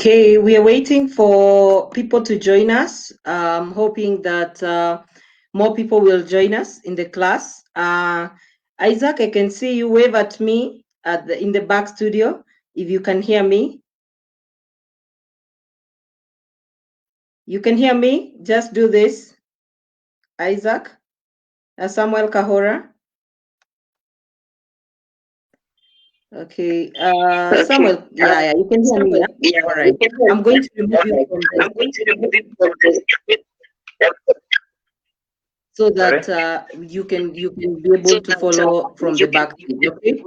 Okay, we are waiting for people to join us. Hoping that more people will join us in the class. Isaac, I can see you. Wave at me in the back studio if you can hear me. You can hear me? Just do this. Isaac, Samuel Kahora. Okay, Samuel, yeah, you can hear me. Yeah? All right. I'm going to remove you from this so that you can be able to follow from the back page, okay?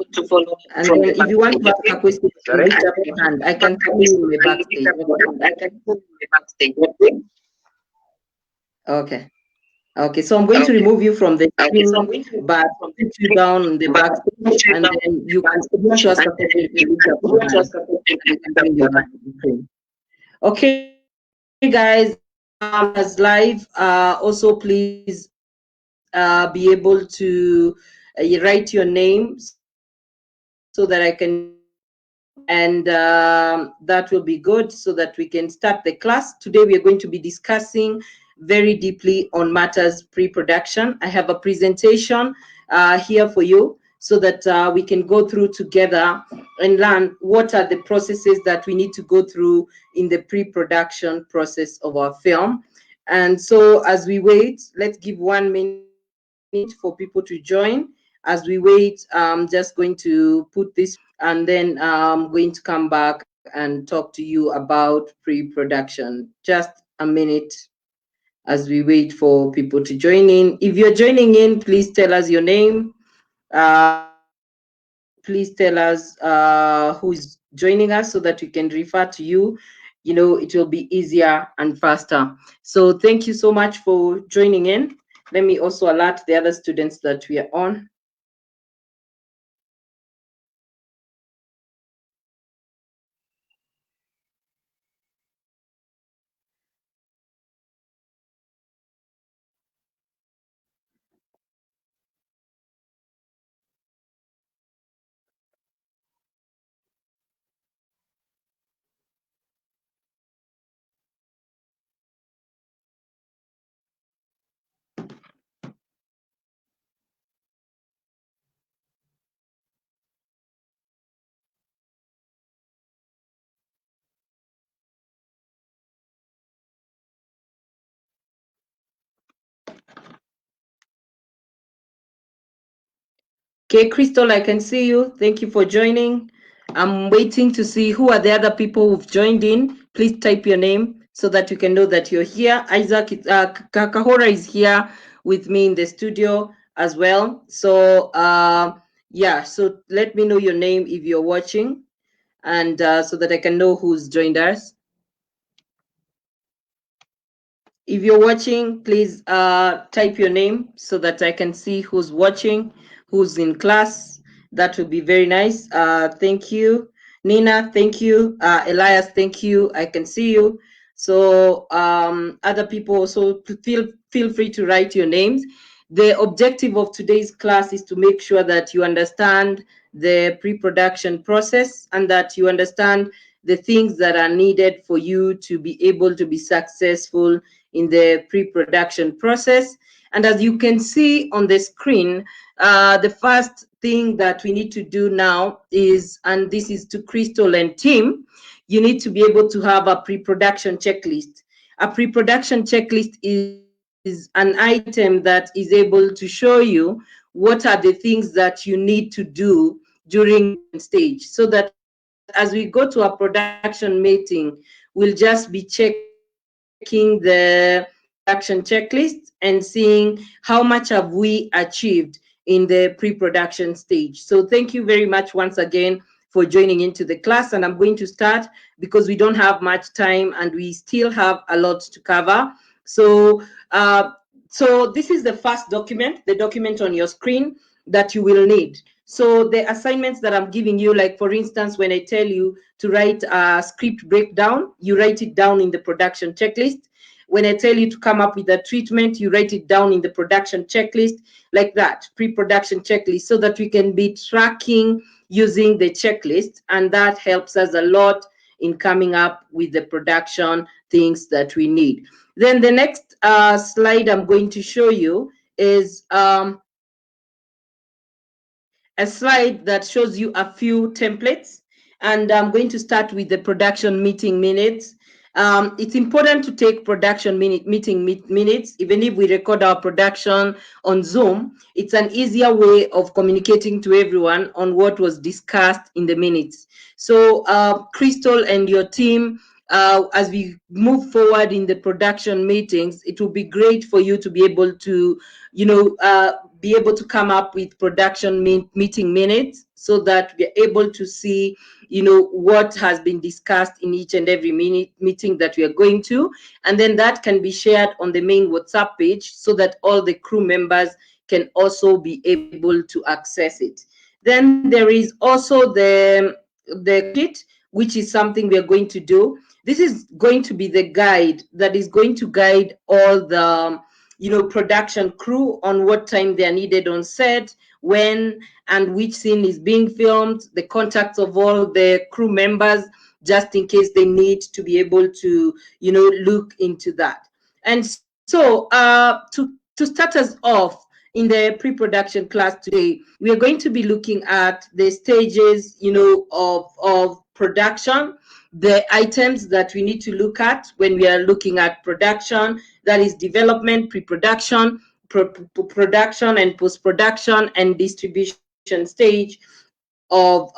And then if you want to ask a question, you can lift up your hand. I can come in the backstage. Okay. Okay, so I'm going to remove you from the screen, but put you down on the backstage, and then you can ask a question. Okay, guys, as live, also please be able to write your name so that I can, and that will be good so that we can start the class. Today we are going to be discussing very deeply on matters pre-production. I have a presentation here for you so that we can go through together and learn what are the processes that we need to go through in the pre-production process of our film. And so as we wait, let's give 1 minute for people to join. As we wait, I'm just going to put this, and then I'm going to come back and talk to you about pre-production. Just a minute as we wait for people to join in. If you're joining in, please tell us your name. Please tell us who's joining us so that we can refer to you. You know, it will be easier and faster. So thank you so much for joining in. Let me also alert the other students that we are on. Okay, Crystal, I can see you. Thank you for joining. I'm waiting to see who are the other people who've joined in. Please type your name so that you can know that you're here. Isaac, Kahora is here with me in the studio as well. So, yeah, so let me know your name if you're watching, and so that I can know who's joined us. If you're watching, please type your name so that I can see who's watching, who's in class. That would be very nice. Thank you. Nina, thank you. Elias, thank you. I can see you. So other people also feel free to write your names. The objective of today's class is to make sure that you understand the pre-production process and that you understand the things that are needed for you to be able to be successful in the pre-production process. And as you can see on the screen, the first thing that we need to do now is, and this is to Crystal and team, you need to be able to have a pre-production checklist. A pre-production checklist is an item that is able to show you what are the things that you need to do during stage, so that as we go to a production meeting, we'll just be checking the production checklist and seeing how much have we achieved in the pre-production stage. So thank you very much once again for joining into the class, and I'm going to start because we don't have much time and we still have a lot to cover. So so this is the first document, the document on your screen that you will need. So the assignments that I'm giving you, like for instance, when I tell you to write a script breakdown, you write it down in the production checklist. When I tell you to come up with a treatment, you write it down in the production checklist, like that, pre-production checklist, so that we can be tracking using the checklist. And that helps us a lot in coming up with the production things that we need. Then the next slide I'm going to show you is a slide that shows you a few templates. And I'm going to start with the production meeting minutes. It's important to take production meeting minutes. Even if we record our production on Zoom, it's an easier way of communicating to everyone on what was discussed in the minutes. So Crystal and your team, as we move forward in the production meetings, it will be great for you to be able to, be able to come up with production meeting minutes, so that we're able to see, what has been discussed in each and every meeting that we are going to. And then that can be shared on the main WhatsApp page, so that all the crew members can also be able to access it. Then there is also the kit, which is something we are going to do. This is going to be the guide that is going to guide all the production crew on what time they are needed on set, when and which scene is being filmed, the contacts of all the crew members, just in case they need to be able to look into that. And so to start us off in the pre-production class today, we are going to be looking at the stages of production, the items that we need to look at when we are looking at production, that is development, pre-production, production and post-production, and distribution stage of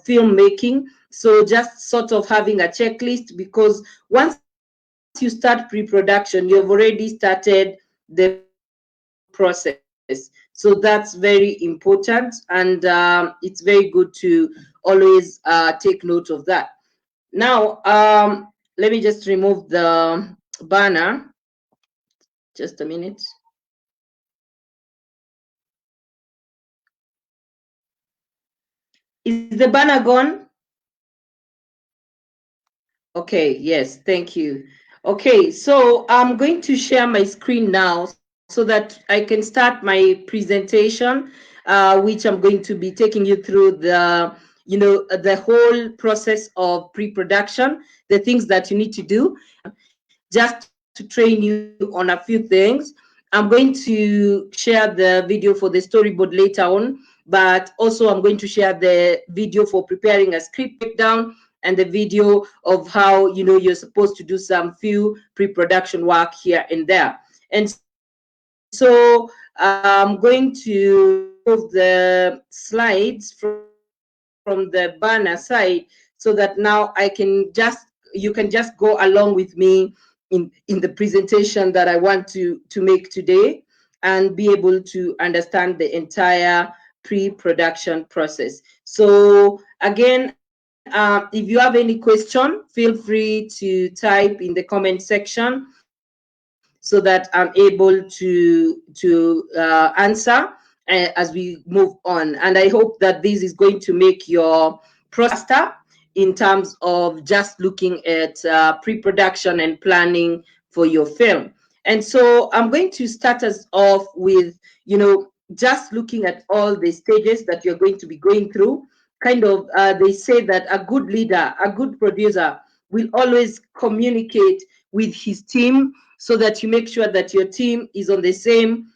filmmaking. So just sort of having a checklist, because once you start pre-production, you've already started the process. So that's very important, and it's very good to always take note of that. Now, let me just remove the banner. Just a minute. Is the banner gone? Okay, yes, thank you. Okay, so I'm going to share my screen now so that I can start my presentation, which I'm going to be taking you through the whole process of pre-production, the things that you need to do, just to train you on a few things. I'm going to share the video for the storyboard later on, but also I'm going to share the video for preparing a script breakdown, and the video of how you're supposed to do some few pre-production work here and there. And so I'm going to move the slides from the banner side, so that now you can just go along with me in the presentation that I want to make today, and be able to understand the entire pre-production process. So again, if you have any question, feel free to type in the comment section, so that I'm able to answer as we move on. And I hope that this is going to make your process in terms of just looking at pre-production and planning for your film. And so I'm going to start us off with, just looking at all the stages that you're going to be going through. Kind of, they say that a good leader, a good producer will always communicate with his team, so that you make sure that your team is on the same,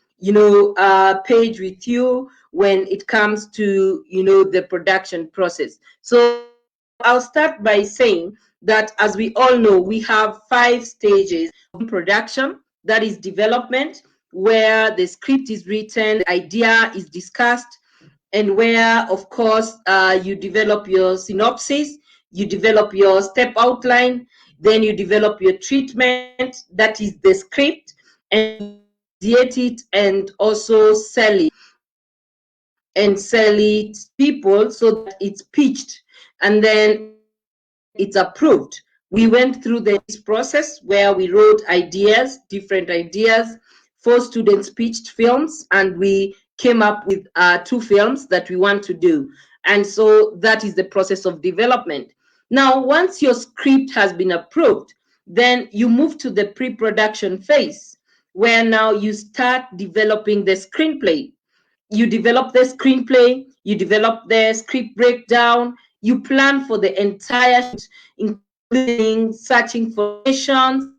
page with you when it comes to, the production process. So I'll start by saying that, as we all know, we have 5 stages of production. That is development, where the script is written, the idea is discussed, and where, of course, you develop your synopsis, you develop your step outline, then you develop your treatment, that is the script, and you ideate it and also sell it people, so that it's pitched and then it's approved. We went through this process where we wrote ideas, different ideas. 4 students pitched films, and we came up with 2 films that we want to do. And so that is the process of development. Now, once your script has been approved, then you move to the pre-production phase, where now you start developing the screenplay. You develop the screenplay, you develop the script breakdown, you plan for the entire shoot, including searching for locations,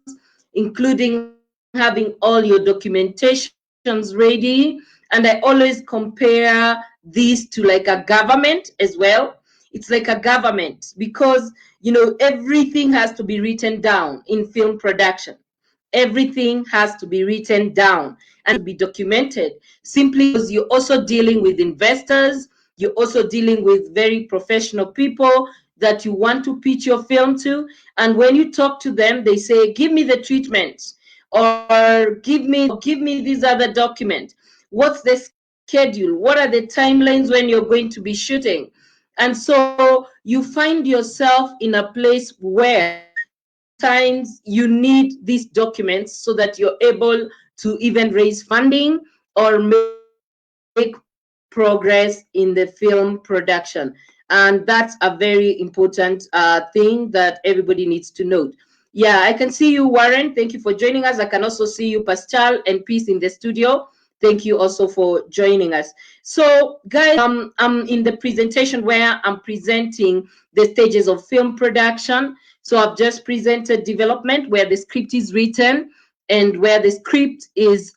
including having all your documentations ready. And I always compare this to like a government as well. It's like a government because, everything has to be written down in film production. Everything has to be written down and be documented, simply because you're also dealing with investors, you're also dealing with very professional people that you want to pitch your film to. And when you talk to them, they say, give me the treatment, or give me these other documents. What's the schedule? What are the timelines when you're going to be shooting? And so you find yourself in a place where sometimes you need these documents so that you're able to even raise funding or make progress in the film production. And that's a very important thing that everybody needs to note. Yeah, I can see you, Warren. Thank you for joining us. I can also see you, Pascal and Peace in the studio. Thank you also for joining us. So, guys, I'm in the presentation where I'm presenting the stages of film production. So I've just presented development, where the script is written and where the script is,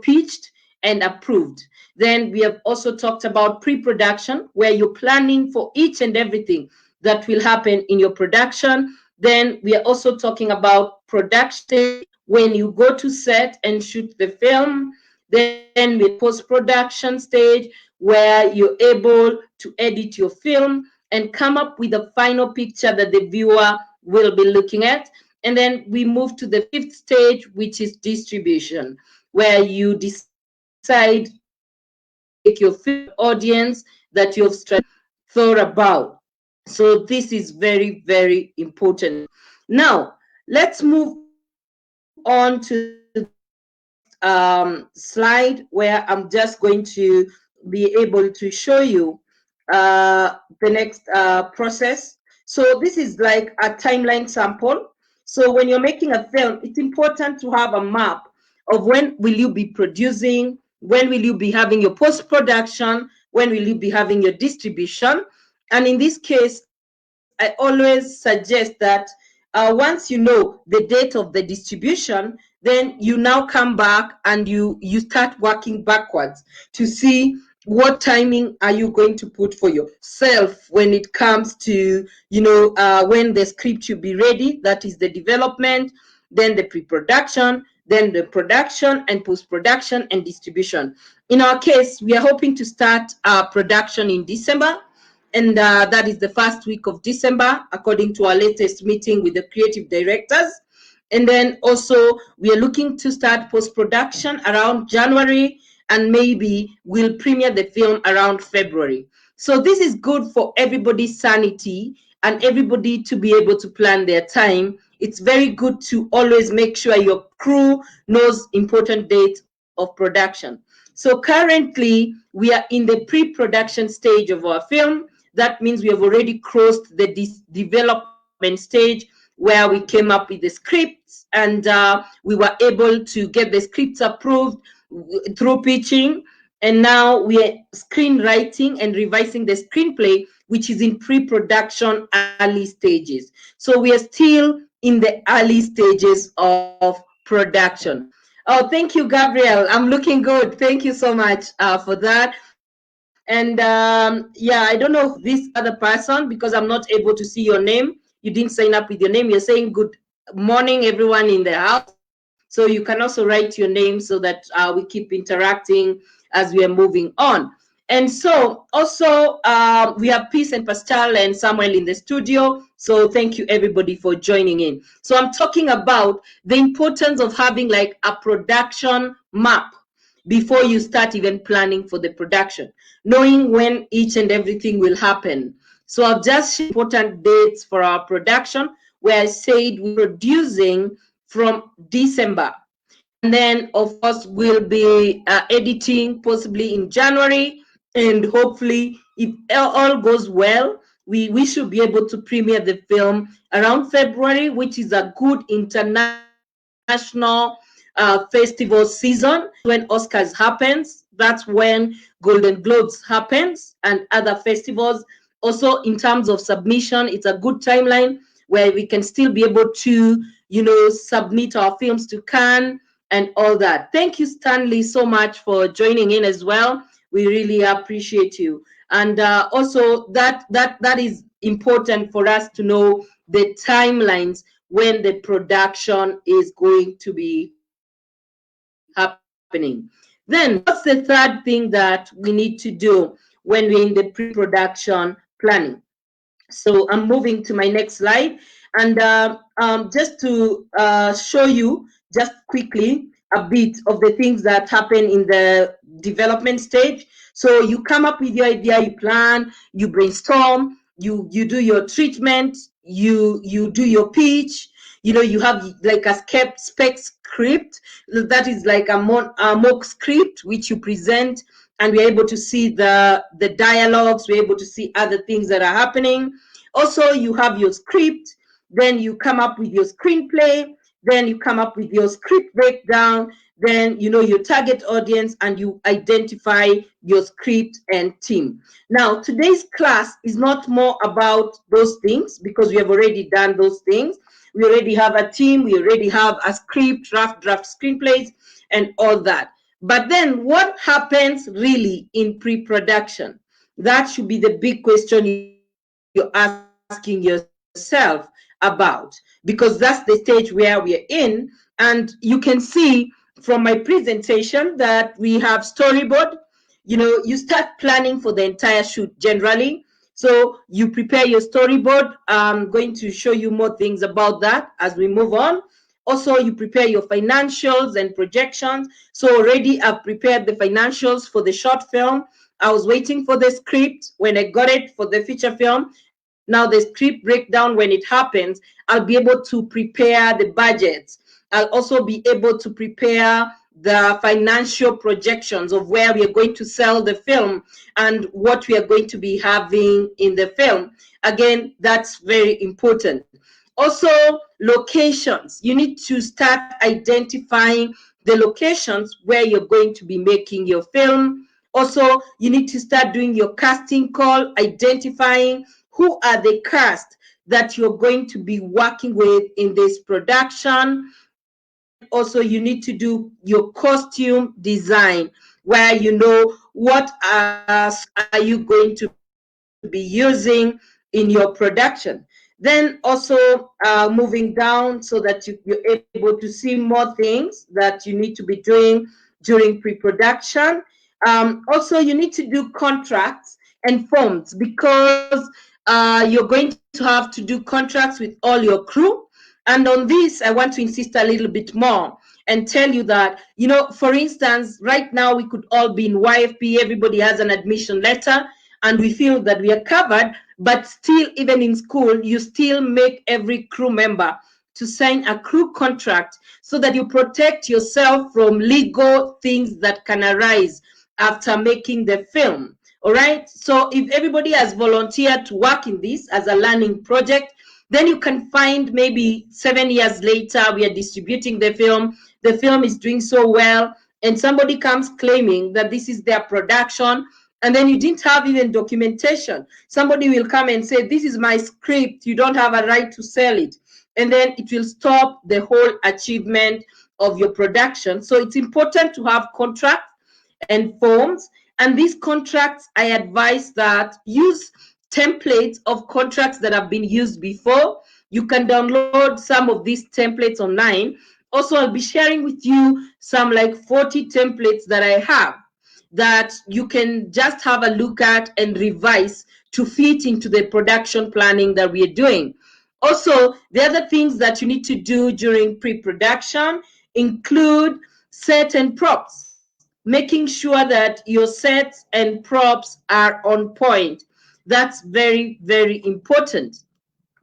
pitched and approved. Then we have also talked about pre-production, where you're planning for each and everything that will happen in your production. Then we are also talking about production, when you go to set and shoot the film. Then with post-production stage, where you're able to edit your film and come up with a final picture that the viewer will be looking at. And then we move to the fifth stage, which is distribution, where you decide how you want to take your film to the audience that you've thought about. So this is very, very important. Now, let's move on to the next slide, where I'm just going to be able to show you the next process. So this is like a timeline sample. So when you're making a film, it's important to have a map of when will you be producing, when will you be having your post-production, when will you be having your distribution. And in this case, I always suggest that once you know the date of the distribution, then you now come back and you start working backwards to see what timing are you going to put for yourself when it comes to, when the script will be ready. That is the development, then the pre-production, then the production and post-production and distribution. In our case, we are hoping to start production in December, and that is the first week of December, according to our latest meeting with the creative directors. And then also we are looking to start post-production around January, and maybe we'll premiere the film around February. So this is good for everybody's sanity and everybody to be able to plan their time. It's very good to always make sure your crew knows important dates of production. So currently we are in the pre-production stage of our film. That means we have already crossed the development stage, where we came up with the scripts, and we were able to get the scripts approved through pitching. And now we are screenwriting and revising the screenplay, which is in pre-production early stages. So we are still in the early stages of production. Oh, thank you, Gabriel. I'm looking good. Thank you so much for that. And yeah, I don't know this other person, because I'm not able to see your name. You didn't sign up with your name. You're saying good morning, everyone in the house. So you can also write your name so that we keep interacting as we are moving on. And so also we have Peace and Pascal and Samuel in the studio. So thank you everybody for joining in. So I'm talking about the importance of having like a production map before you start even planning for the production, knowing when each and everything will happen. So I've just shared important dates for our production, where I said we're producing from December. And then, of course, we'll be editing possibly in January. And hopefully, if all goes well, we should be able to premiere the film around February, which is a good international festival season. When Oscars happens, that's when Golden Globes happens and other festivals. Also, in terms of submission, it's a good timeline where we can still be able to, submit our films to Cannes and all that. Thank you, Stanley, so much for joining in as well. We really appreciate you. And also, that is important for us to know the timelines when the production is going to be happening. Then, what's the third thing that we need to do when we're in the pre-production planning? So I'm moving to my next slide, and just to show you just quickly a bit of the things that happen in the development stage. So you come up with your idea, you plan, you brainstorm, you do your treatment, you do your pitch. You have like a spec script that is like a mock script which you present, and we're able to see the dialogues, we're able to see other things that are happening. Also, you have your script, then you come up with your screenplay, then you come up with your script breakdown, then your target audience, and you identify your script and team. Now, today's class is not more about those things because we have already done those things. We already have a team, we already have a script, draft screenplays, and all that. But then what happens really in pre-production? That should be the big question you're asking yourself about, because that's the stage where we're in. And you can see from my presentation that we have storyboard. You start planning for the entire shoot generally. So you prepare your storyboard. I'm going to show you more things about that as we move on. Also, you prepare your financials and projections. So already I've prepared the financials for the short film. I was waiting for the script. When I got it for the feature film, now the script breakdown, when it happens, I'll be able to prepare the budgets. I'll also be able to prepare the financial projections of where we are going to sell the film and what we are going to be having in the film. Again, that's very important. Also, locations. You need to start identifying the locations where you're going to be making your film. Also, you need to start doing your casting call, identifying who are the cast that you're going to be working with in this production. Then also you need to do your costume design, where what are you going to be using in your production. Then also moving down so that you're able to see more things that you need to be doing during pre-production. Also, you need to do contracts and forms, because you're going to have to do contracts with all your crew. And on this, I want to insist a little bit more and tell you that, for instance, right now we could all be in YFP, everybody has an admission letter, and we feel that we are covered, but still, even in school, you still make every crew member to sign a crew contract so that you protect yourself from legal things that can arise after making the film. All right. So if everybody has volunteered to work in this as a learning project, then you can find maybe 7 years later, we are distributing the film. The film is doing so well, and somebody comes claiming that this is their production, and then you didn't have even documentation. Somebody will come and say, this is my script, you don't have a right to sell it. And then it will stop the whole achievement of your production. So it's important to have contracts and forms. And these contracts, I advise that use templates of contracts that have been used before. You can download some of these templates online. Also, I'll be sharing with you some like 40 templates that I have that you can just have a look at and revise to fit into the production planning that we are doing. Also, the other things that you need to do during pre-production include set and props, making sure that your sets and props are on point. That's very, very important,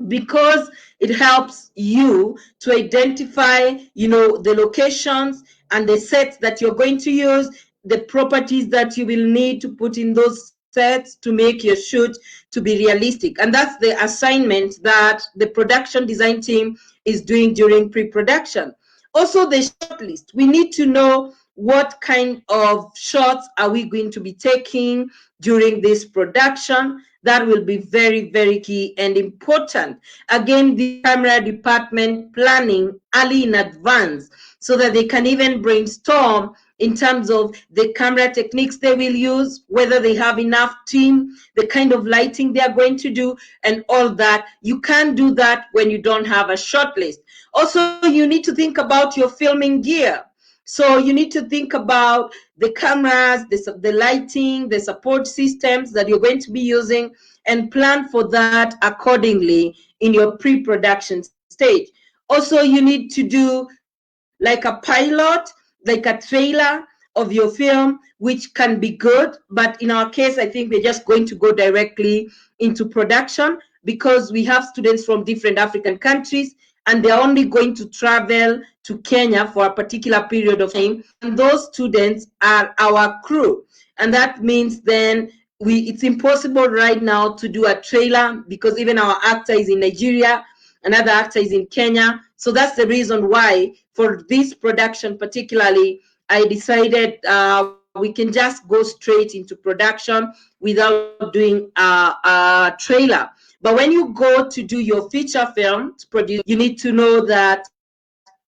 because it helps you to identify, the locations and the sets that you're going to use, the properties that you will need to put in those sets to make your shoot to be realistic. And that's the assignment that the production design team is doing during pre-production. Also, the shortlist. We need to know what kind of shots are we going to be taking during this production. That will be very, very key and important. Again, the camera department planning early in advance so that they can even brainstorm in terms of the camera techniques they will use, whether they have enough team, the kind of lighting they are going to do, and all that. You can't do that when you don't have a shortlist. Also, you need to think about your filming gear. So you need to think about the cameras, the lighting, the support systems that you're going to be using, and plan for that accordingly in your pre-production stage. Also, you need to do like a pilot, like a trailer of your film, which can be good. But in our case, I think we're just going to go directly into production because we have students from different African countries and they're only going to travel to Kenya for a particular period of time. And those students are our crew. And that means then it's impossible right now to do a trailer because even our actor is in Nigeria, another actor is in Kenya. So that's the reason why for this production particularly, I decided we can just go straight into production without doing a trailer. But when you go to do your feature film to produce, you need to know that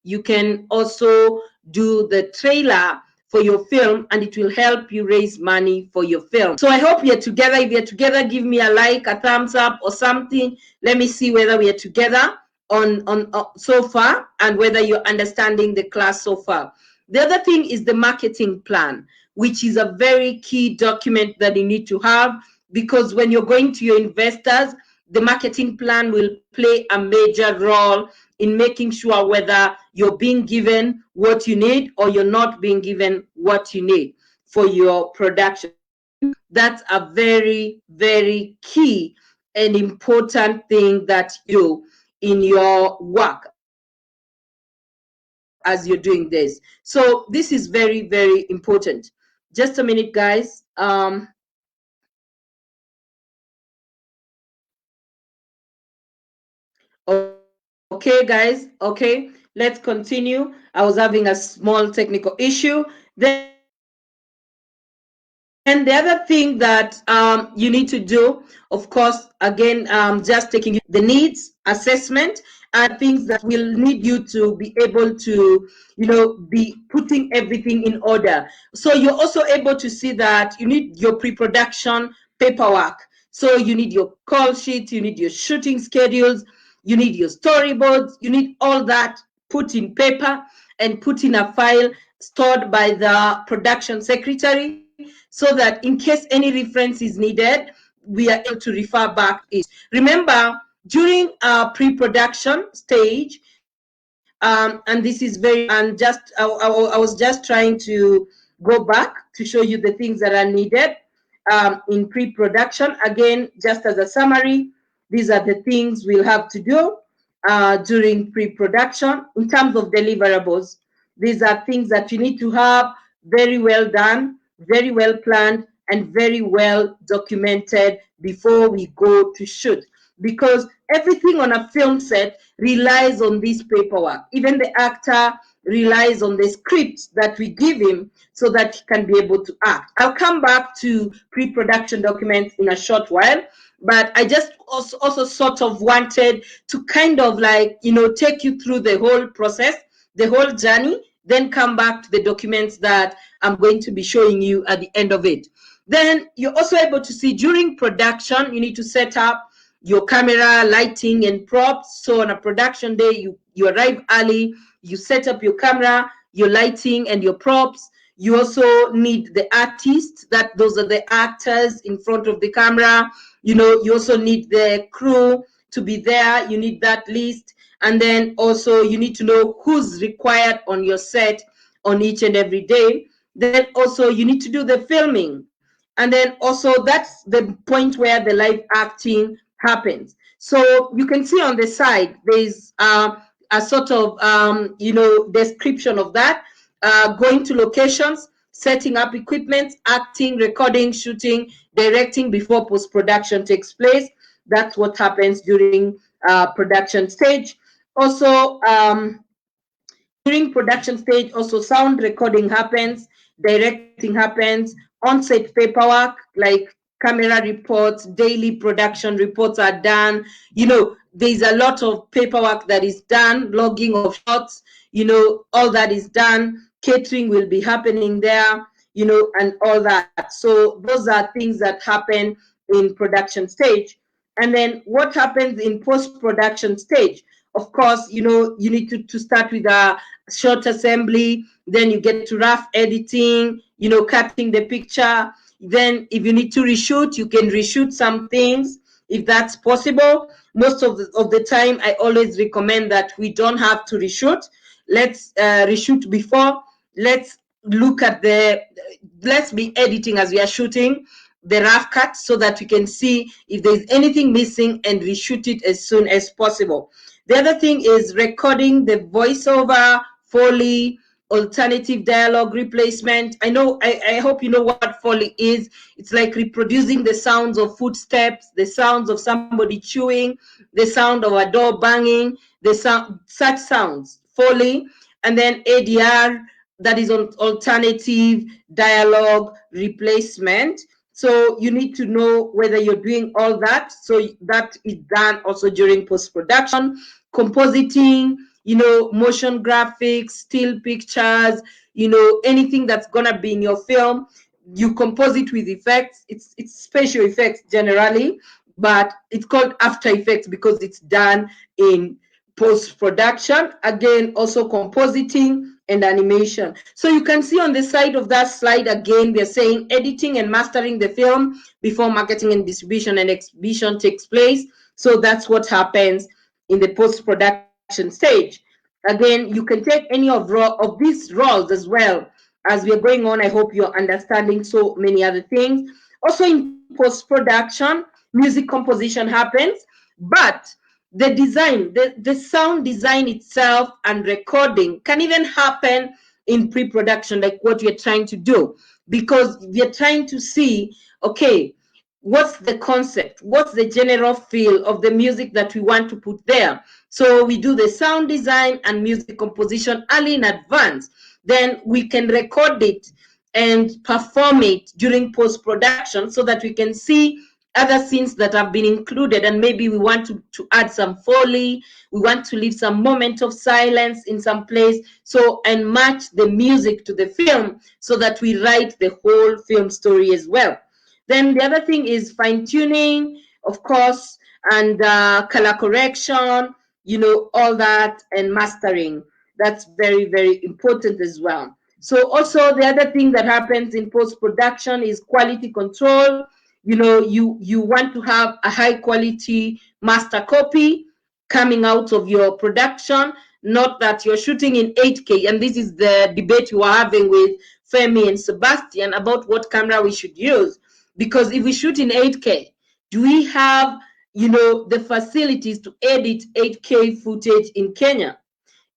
you can also do the trailer for your film and it will help you raise money for your film. So I hope we are together. If you're together, give me a like, a thumbs up or something. Let me see whether we are together on so far and whether you're understanding the class so far. The other thing is the marketing plan, which is a very key document that you need to have because when you're going to your investors, the marketing plan will play a major role in making sure whether you're being given what you need or you're not being given what you need for your production. That's a very, very key and important thing that you do in your work as you're doing this. So this is very, very important. Just a minute, guys. Okay, guys. Okay, let's continue. I was having a small technical issue. Then the other thing that you need to do, of course, again, just taking you through the needs assessment and the things that will need you to be able to, be putting everything in order. So you're also able to see that you need your pre-production paperwork. So you need your call sheets, you need your shooting schedules, you need your storyboards, you need all that put in paper and put in a file stored by the production secretary so that in case any reference is needed, we are able to refer back it. Remember, during our pre-production stage, and this is very, and just I was just trying to go back to show you the things that are needed in pre-production. Again, just as a summary, these are the things we'll have to do during pre-production. In terms of deliverables, these are things that you need to have very well done, very well planned, and very well documented before we go to shoot. Because everything on a film set relies on this paperwork. Even the actor relies on the script that we give him so that he can be able to act. I'll come back to pre-production documents in a short while, but I just also sort of wanted to kind of like, take you through the whole process, the whole journey, then come back to the documents that I'm going to be showing you at the end of it. Then you're also able to see during production, you need to set up your camera, lighting, and props. So on a production day, you arrive early, you set up your camera, your lighting, and your props. You also need the artists, those are the actors in front of the camera. You also need the crew to be there. You need that list. And then also you need to know who's required on your set on each and every day. Then also you need to do the filming. And then also that's the point where the live acting happens. So you can see on the side, there's a sort of, description of that, going to locations, setting up equipment, acting, recording, shooting, directing before post-production takes place. That's what happens during production stage. Also, during production stage, also sound recording happens, directing happens, on-set paperwork like camera reports, daily production reports are done. There's a lot of paperwork that is done, logging of shots, all that is done. Catering will be happening there, and all that. So those are things that happen in production stage. And then what happens in post-production stage? Of course, you need to start with a short assembly, then you get to rough editing, cutting the picture. Then if you need to reshoot, you can reshoot some things if that's possible. Most of the time, I always recommend that we don't have to reshoot. Let's reshoot before. Let's be editing as we are shooting the rough cut so that we can see if there's anything missing and reshoot it as soon as possible. The other thing is recording the voiceover, Foley, alternative dialogue replacement. I hope you know what Foley is. It's like reproducing the sounds of footsteps, the sounds of somebody chewing, the sound of a door banging, such sounds, Foley. And then ADR, that is alternative dialogue replacement. So you need to know whether you're doing all that. So that is done also during post-production. Compositing, motion graphics, still pictures, anything that's gonna be in your film, you compose it with effects. It's special effects generally, but it's called After Effects because it's done in post-production. Again, also compositing and animation. So you can see on the side of that slide, again, we are saying editing and mastering the film before marketing and distribution and exhibition takes place. So that's what happens in the post-production stage. Again, you can take any of these roles as well. As we are going on, I hope you're understanding so many other things. Also in post-production, music composition happens, but the design, the sound design itself and recording can even happen in pre-production, like what we're trying to do, because we're trying to see, okay, what's the concept, what's the general feel of the music that we want to put there. So we do the sound design and music composition early in advance. Then we can record it and perform it during post-production so that we can see other scenes that have been included, and maybe we want to add some Foley, we want to leave some moment of silence in some place, and match the music to the film so that we write the whole film story as well. Then the other thing is fine-tuning, of course, and color correction, all that, and mastering. That's very, very important as well. So also the other thing that happens in post-production is quality control. You want to have a high quality master copy coming out of your production, not that you're shooting in 8K. And this is the debate you are having with Femi and Sebastian about what camera we should use. Because if we shoot in 8K, do we have, the facilities to edit 8K footage in Kenya?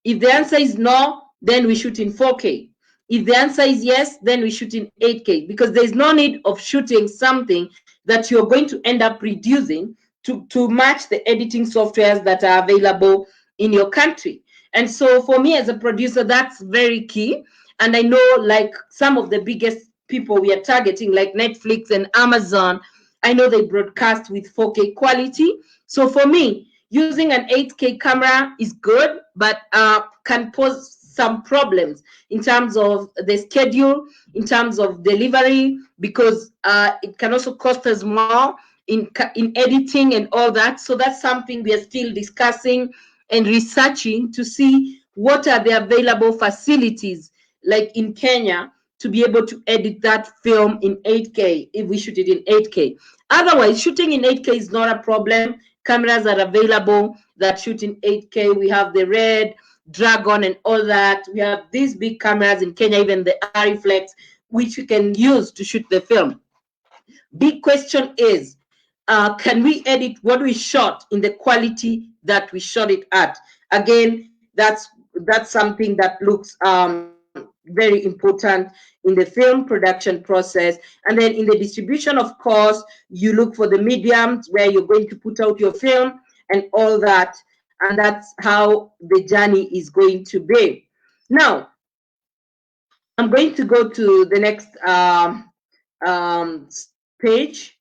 If the answer is no, then we shoot in 4K. If the answer is yes, then we shoot in 8K, because there's no need of shooting something that you're going to end up reducing to match the editing softwares that are available in your country. And so for me as a producer, that's very key. And I know like some of the biggest people we are targeting, like Netflix and Amazon, I know they broadcast with 4K quality. So for me, using an 8K camera is good, but can pose some problems in terms of the schedule, in terms of delivery, because it can also cost us more in editing and all that. So that's something we are still discussing and researching to see what are the available facilities, like in Kenya, to be able to edit that film in 8K if we shoot it in 8K. Otherwise, shooting in 8K is not a problem. Cameras are available that shoot in 8K. We have the Red, Dragon, and all that. We have these big cameras in Kenya, even the Reflex, which we can use to shoot the film. Big question is, can we edit what we shot in the quality that we shot it at? Again, that's something that looks very important in the film production process. And then in the distribution, of course, you look for the mediums where you're going to put out your film and all that. And that's how the journey is going to be. Now, I'm going to go to the next page,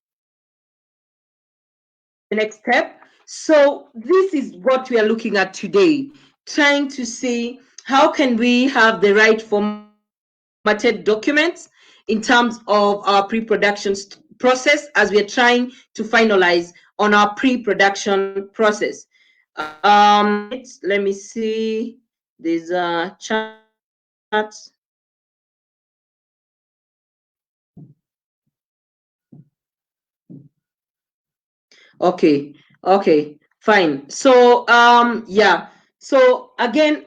the next step. So this is what we are looking at today, trying to see how can we have the right formatted documents in terms of our pre-production process as we are trying to finalize on our pre-production process. Let me see. There's a chat. Okay, okay, fine. So yeah. So again,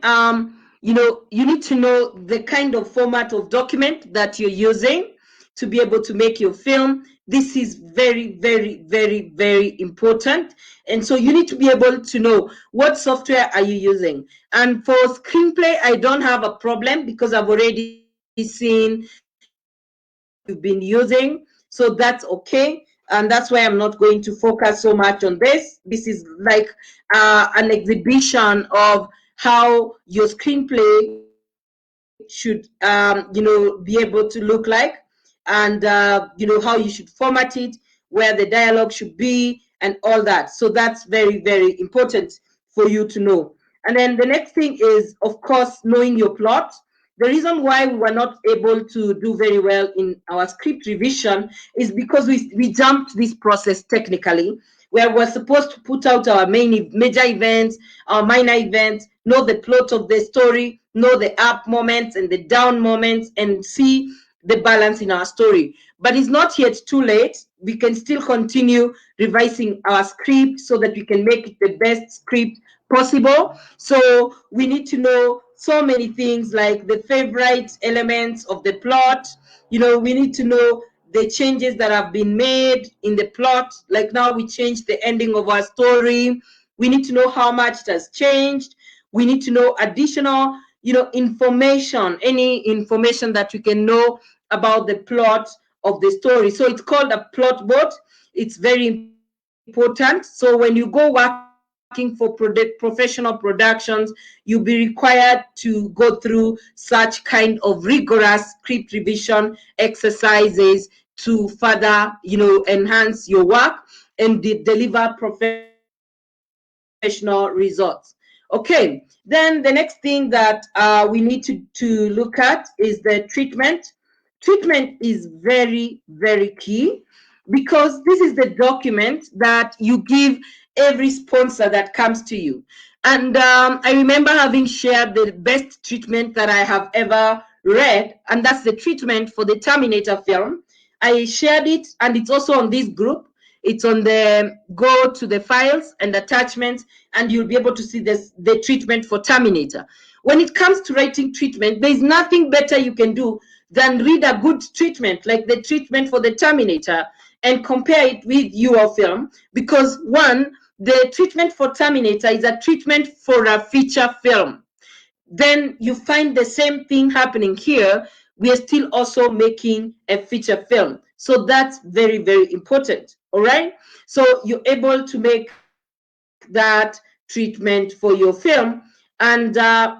you need to know the kind of format of document that you're using to be able to make your film. This is very, very, very, very important. And so you need to be able to know what software are you using. And for Screenplay, I don't have a problem because I've already seen you've been using. So that's okay. And that's why I'm not going to focus so much on this. This is like an exhibition of how your screenplay should, be able to look like, and how you should format it, where the dialogue should be, and all that. So that's very, very important for you to know. And then the next thing is, of course, knowing your plot. The reason why we were not able to do very well in our script revision is because we jumped this process technically, where we're supposed to put out our major events, our minor events, know the plot of the story, know the up moments and the down moments, and see the balance in our story. But it's not yet too late. We can still continue revising our script so that we can make it the best script possible. So we need to know so many things like the favorite elements of the plot. We need to know the changes that have been made in the plot. Like now we changed the ending of our story. We need to know how much it has changed. We need to know additional, information, any information that we can know about the plot of the story. So it's called a plot board. It's very important. So when you go working for professional productions, you'll be required to go through such kind of rigorous script revision exercises to further, enhance your work and deliver professional results. Okay, then the next thing that we need to look at is the treatment. Treatment is very, very key because this is the document that you give every sponsor that comes to you. And I remember having shared the best treatment that I have ever read, and that's the treatment for the Terminator film. I shared it, and it's also on this group. It's on the go to the files and attachments, and you'll be able to see the treatment for Terminator. When it comes to writing treatment, there's nothing better you can do than read a good treatment, like the treatment for the Terminator, and compare it with your film. Because one, the treatment for Terminator is a treatment for a feature film. Then you find the same thing happening here. We are still also making a feature film. So that's very, very important. All right. So you're able to make that treatment for your film. And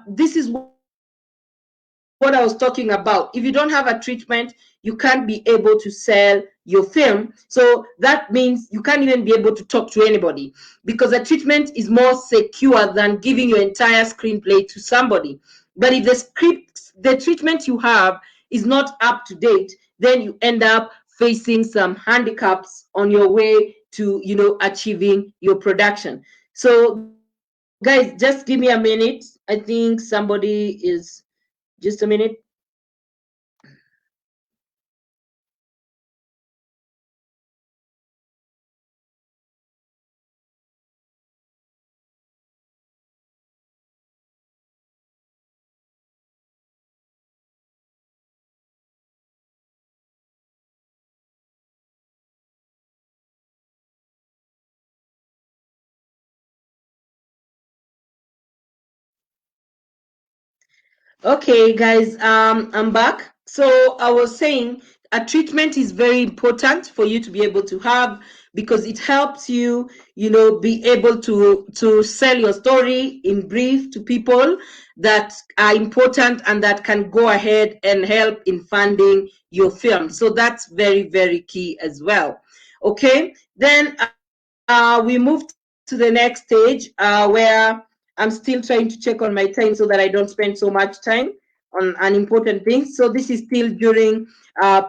this is what I was talking about. If you don't have a treatment, you can't be able to sell your film. So that means you can't even be able to talk to anybody, because a treatment is more secure than giving your entire screenplay to somebody. But if the treatment you have is not up to date, then you end up facing some handicaps on your way to achieving your production. So guys, just give me a minute. I think somebody is, just a minute. Okay, guys, I'm back. So I was saying, a treatment is very important for you to be able to have, because it helps you, be able to sell your story in brief to people that are important and that can go ahead and help in funding your film. So that's very, very key as well. Okay, then we move to the next stage, where I'm still trying to check on my time so that I don't spend so much time on unimportant things. So this is still during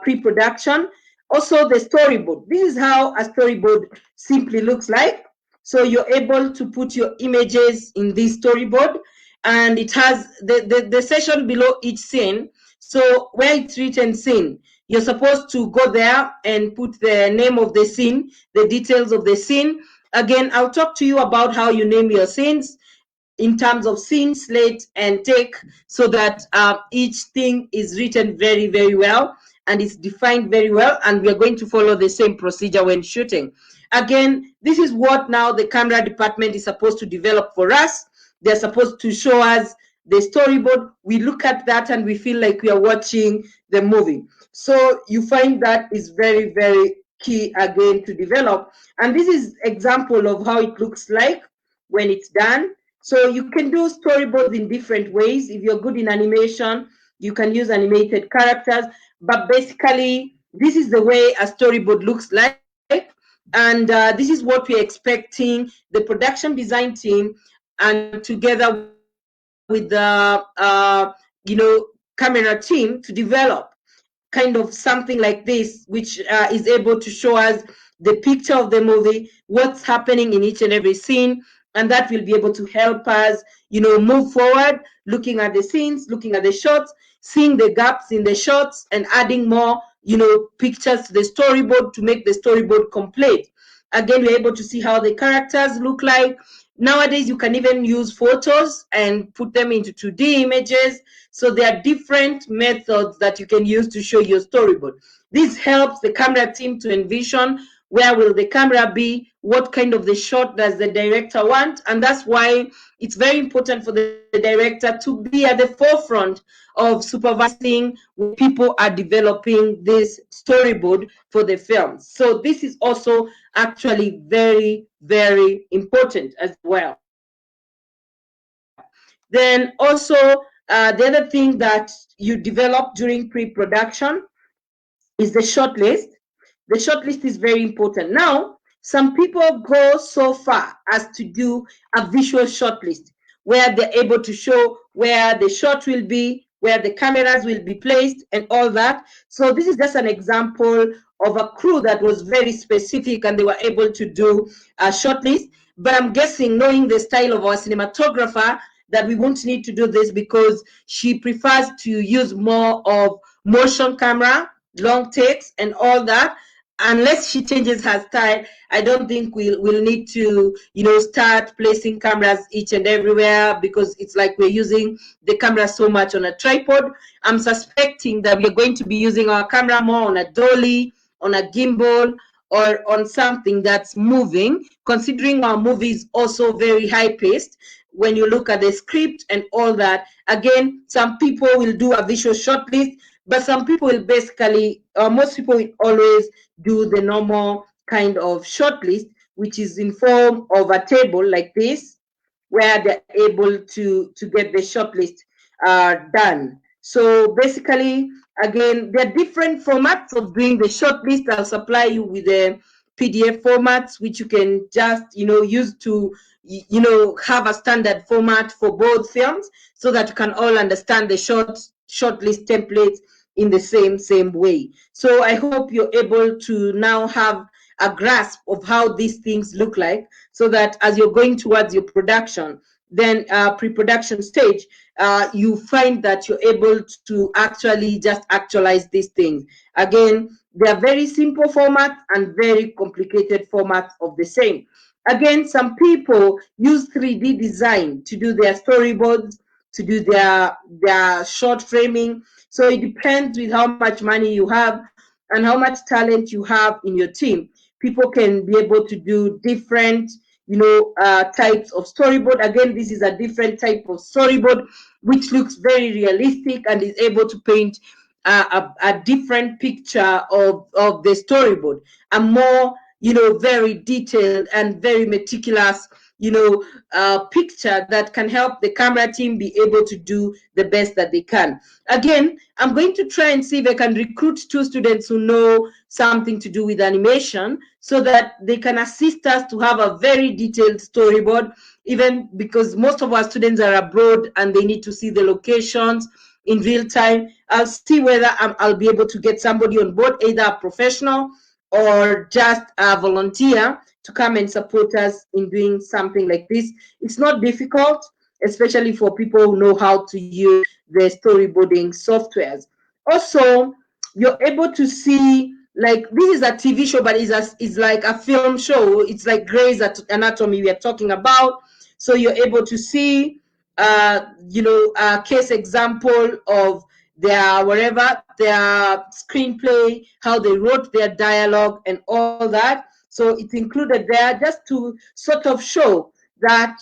pre-production. Also, the storyboard. This is how a storyboard simply looks like. So you're able to put your images in this storyboard, and it has the section below each scene. So where it's written scene, you're supposed to go there and put the name of the scene, the details of the scene. Again, I'll talk to you about how you name your scenes in terms of scene, slate, and take, so that each thing is written very, very well and it's defined very well. And we are going to follow the same procedure when shooting. Again, this is what now the camera department is supposed to develop for us. They're supposed to show us the storyboard. We look at that and we feel like we are watching the movie. So you find that is very, very key again to develop. And this is example of how it looks like when it's done. So you can do storyboards in different ways. If you're good in animation, you can use animated characters. But basically, this is the way a storyboard looks like. And this is what we're expecting the production design team, and together with the camera team, to develop kind of something like this, which is able to show us the picture of the movie, what's happening in each and every scene, and that will be able to help us, move forward, looking at the scenes, looking at the shots, seeing the gaps in the shots, and adding more, pictures to the storyboard to make the storyboard complete. Again, we're able to see how the characters look like. Nowadays, you can even use photos and put them into 2D images. So there are different methods that you can use to show your storyboard. This helps the camera team to envision where will the camera be, what kind of the shot does the director want, and that's why it's very important for the director to be at the forefront of supervising when people are developing this storyboard for the film. So this is also actually very, very important as well. Then also, the other thing that you develop during pre-production is the shortlist. The shortlist is very important. Now, some people go so far as to do a visual shortlist where they're able to show where the shot will be, where the cameras will be placed, and all that. So this is just an example of a crew that was very specific and they were able to do a shortlist. But I'm guessing, knowing the style of our cinematographer, that we won't need to do this, because she prefers to use more of motion camera, long takes, and all that. Unless she changes her style, I don't think we'll need to, start placing cameras each and everywhere, because it's like we're using the camera so much on a tripod. I'm suspecting that we're going to be using our camera more on a dolly, on a gimbal, or on something that's moving, considering our movie is also very high-paced. When you look at the script and all that, again, some people will do a visual shortlist, but some people will basically, most people will always do the normal kind of shortlist, which is in form of a table like this, where they're able to get the shortlist done. So basically, again, there are different formats of doing the shortlist. I'll supply you with the PDF formats, which you can just, use to, have a standard format for both films, so that you can all understand the shortlist templates in the same way. So I hope you're able to now have a grasp of how these things look like, so that as you're going towards your production, then pre-production stage, you find that you're able to actually just actualize these things. Again, they are very simple formats and very complicated formats of the same. Again, some people use 3D design to do their storyboards, to do their short framing. So it depends with how much money you have and how much talent you have in your team. People can be able to do different, types of storyboard. Again, this is a different type of storyboard, which looks very realistic and is able to paint a different picture of the storyboard, a more, very detailed and very meticulous, picture that can help the camera team be able to do the best that they can. Again, I'm going to try and see if I can recruit 2 students who know something to do with animation so that they can assist us to have a very detailed storyboard, even because most of our students are abroad and they need to see the locations in real time. I'll see whether I'll be able to get somebody on board, either a professional or just a volunteer, to come and support us in doing something like this. It's not difficult, especially for people who know how to use the storyboarding softwares. Also, you're able to see, like, this is a TV show, but it's like a film show. It's like Grey's Anatomy we are talking about. So you're able to see, a case example of their screenplay, how they wrote their dialogue and all that. So it's included there just to sort of show that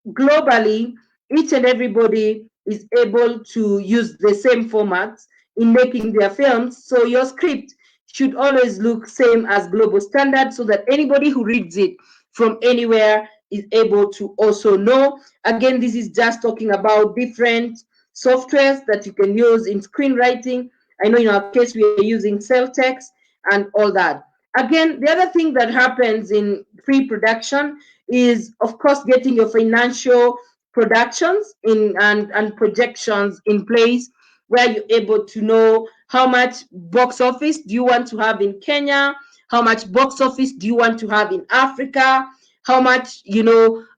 globally, each and everybody is able to use the same formats in making their films. So your script should always look same as global standard so that anybody who reads it from anywhere is able to also know. Again, this is just talking about different softwares that you can use in screenwriting. I know in our case we are using Celtex and all that. Again, the other thing that happens in pre-production is, of course, getting your financial productions and projections in place, where you're able to know how much box office do you want to have in Kenya, how much box office do you want to have in Africa, how much,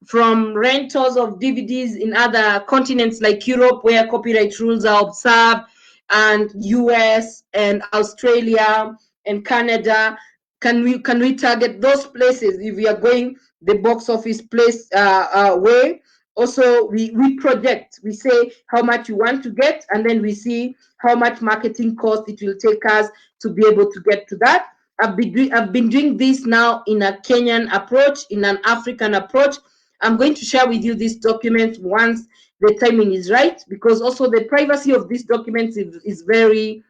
from rentals of DVDs in other continents like Europe, where copyright rules are observed, and US and Australia and Canada. Can we target those places if we are going the box office place way? Also, we project, we say how much you want to get, and then we see how much marketing cost it will take us to be able to get to that. I've been doing this now in a Kenyan approach, in an African approach. I'm going to share with you this document once the timing is right, because also the privacy of these documents is very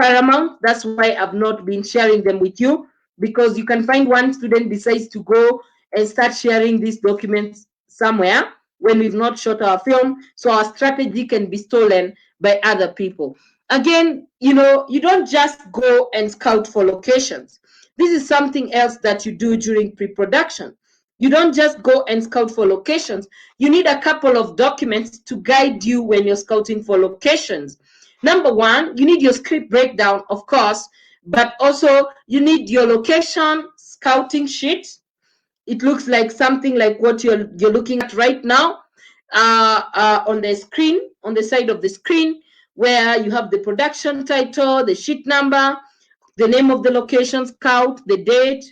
paramount. That's why I've not been sharing them with you, because you can find one student decides to go and start sharing these documents somewhere when we've not shot our film, so our strategy can be stolen by other people. Again, you don't just go and scout for locations. This is something else that you do during pre-production. You don't just go and scout for locations. You need a couple of documents to guide you when you're scouting for locations. Number one, you need your script breakdown, of course, but also you need your location scouting sheet. It looks like something like what you're looking at right now on the screen, on the side of the screen, where you have the production title, the sheet number, the name of the location scout, the date.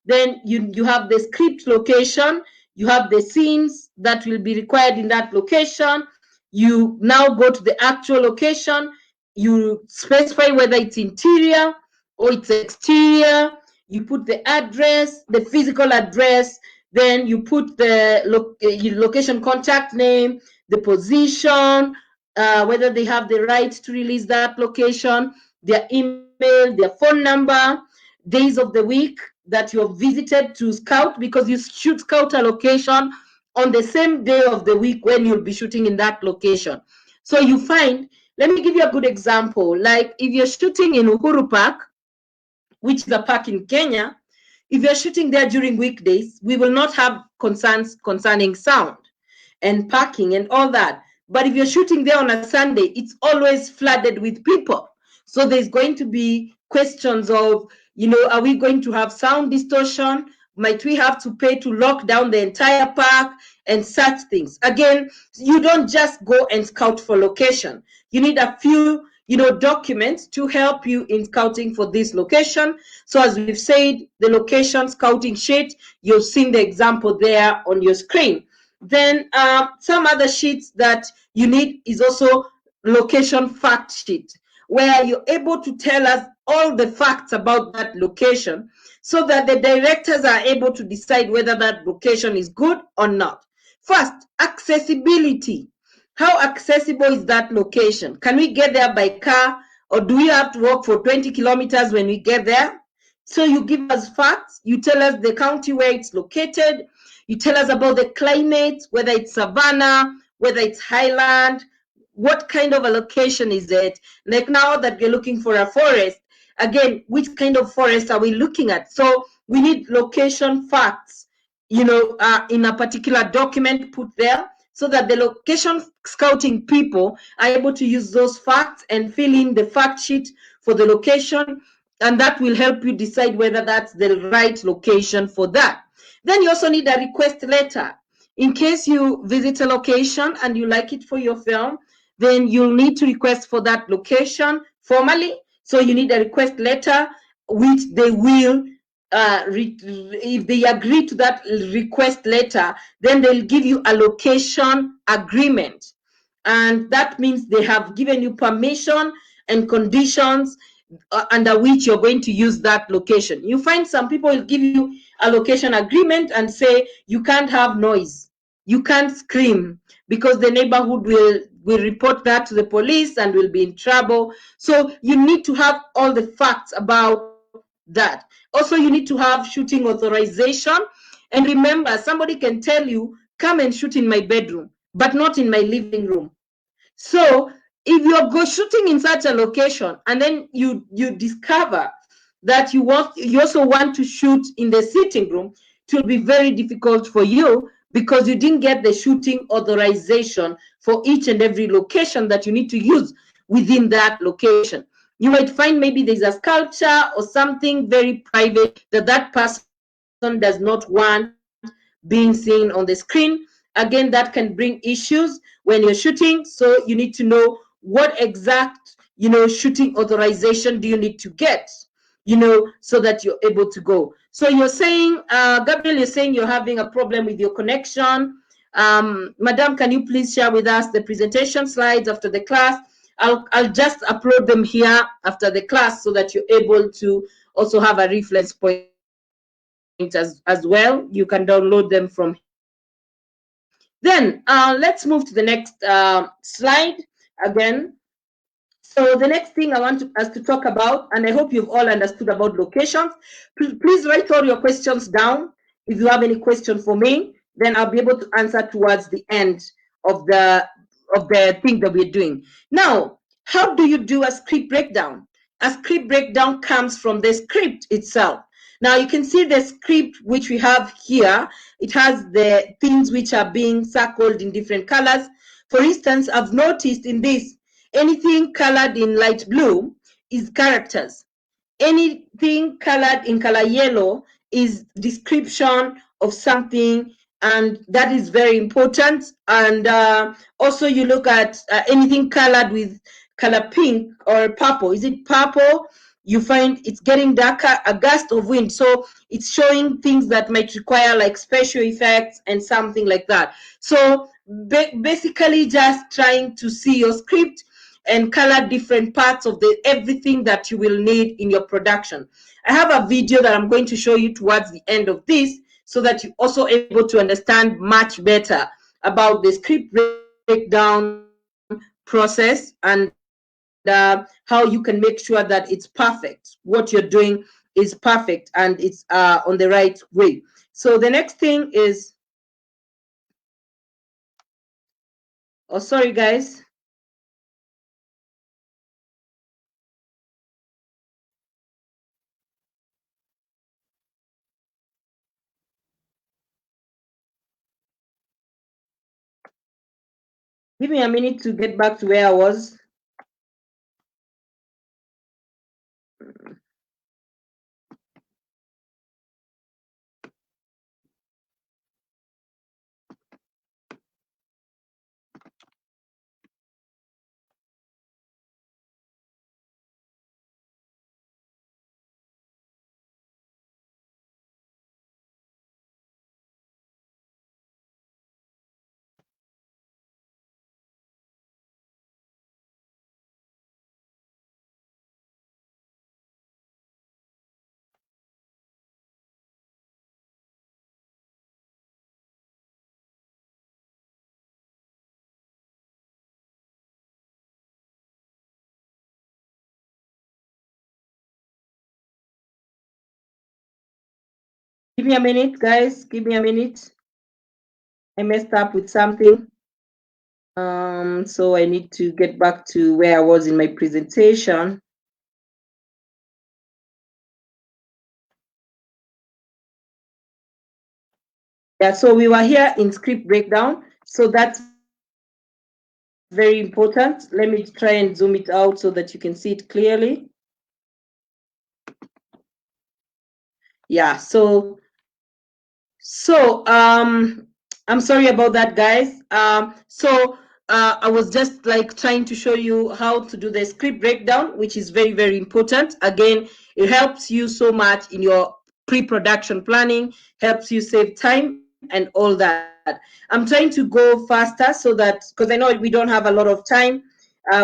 Then you have the script location, you have the scenes that will be required in that location. You now go to the actual location, you specify whether it's interior or it's exterior, you put the address, the physical address, then you put the location contact name, the position, whether they have the right to release that location, their email, their phone number, days of the week that you have visited to scout, because you should scout a location on the same day of the week when you'll be shooting in that location. So you find, let me give you a good example. Like if you're shooting in Uhuru Park, which is a park in Kenya, if you're shooting there during weekdays, we will not have concerns concerning sound and parking and all that. But if you're shooting there on a Sunday, it's always flooded with people. So there's going to be questions of, are we going to have sound distortion? Might we have to pay to lock down the entire park and such things? Again, you don't just go and scout for location. You need a few documents to help you in scouting for this location. So as we've said, the location scouting sheet, you've seen the example there on your screen. Then some other sheets that you need is also location fact sheet, where you're able to tell us all the facts about that location so that the directors are able to decide whether that location is good or not. First, accessibility. How accessible is that location? Can we get there by car or do we have to walk for 20 kilometers when we get there? So you give us facts, you tell us the county where it's located, you tell us about the climate, whether it's savanna, whether it's highland, what kind of a location is it? Like now that we're looking for a forest, again, which kind of forest are we looking at? So we need location facts, in a particular document put there, so that the location scouting people are able to use those facts and fill in the fact sheet for the location, and that will help you decide whether that's the right location for that. Then you also need a request letter. In case you visit a location and you like it for your film, then you'll need to request for that location formally. So you need a request letter, which they will, if they agree to that request letter, then they'll give you a location agreement. And that means they have given you permission and conditions under which you're going to use that location. You find some people will give you a location agreement and say you can't have noise, you can't scream, because the neighborhood will report that to the police and will be in trouble. So you need to have all the facts about that. Also, you need to have shooting authorization. And remember, somebody can tell you, come and shoot in my bedroom, but not in my living room. So if you're shooting in such a location and then you discover that you also want to shoot in the sitting room, it will be very difficult for you, because you didn't get the shooting authorization for each and every location that you need to use within that location. You might find maybe there's a sculpture or something very private that person does not want being seen on the screen. Again, that can bring issues when you're shooting. So you need to know what exact, shooting authorization do you need to get, so that you're able to go. So you're saying, Gabriel, you're saying you're having a problem with your connection. Madam, can you please share with us the presentation slides after the class? I'll just upload them here after the class so that you're able to also have a reference point as well. You can download them from here. Then let's move to the next slide again. So the next thing I want us to talk about, and I hope you've all understood about locations. Please write all your questions down. If you have any question for me, then I'll be able to answer towards the end of the thing that we're doing. Now, how do you do a script breakdown? A script breakdown comes from the script itself. Now you can see the script which we have here. It has the things which are being circled in different colors. For instance, I've noticed in this, anything colored in light blue is characters. Anything colored in color yellow is description of something, and that is very important. And also you look at anything colored with color pink or purple. Is it purple? You find it's getting darker, a gust of wind. So it's showing things that might require like special effects and something like that. So basically just trying to see your script and color different parts of everything that you will need in your production. I have a video that I'm going to show you towards the end of this, so that you're also able to understand much better about the script breakdown process, and how you can make sure that it's perfect. What you're doing is perfect and it's on the right way. So the next thing is, oh, sorry guys. Give me a minute to get back to where I was. Give me a minute, guys. Give me a minute. I messed up with something. So I need to get back to where I was in my presentation. Yeah, so we were here in script breakdown. So that's very important. Let me try and zoom it out so that you can see it clearly. Yeah, so I'm sorry about that, guys. I was just like trying to show you how to do the script breakdown, which is very, very important. Again, it helps you so much in your pre-production planning, helps you save time and all that. I'm trying to go faster so that, because I know we don't have a lot of time,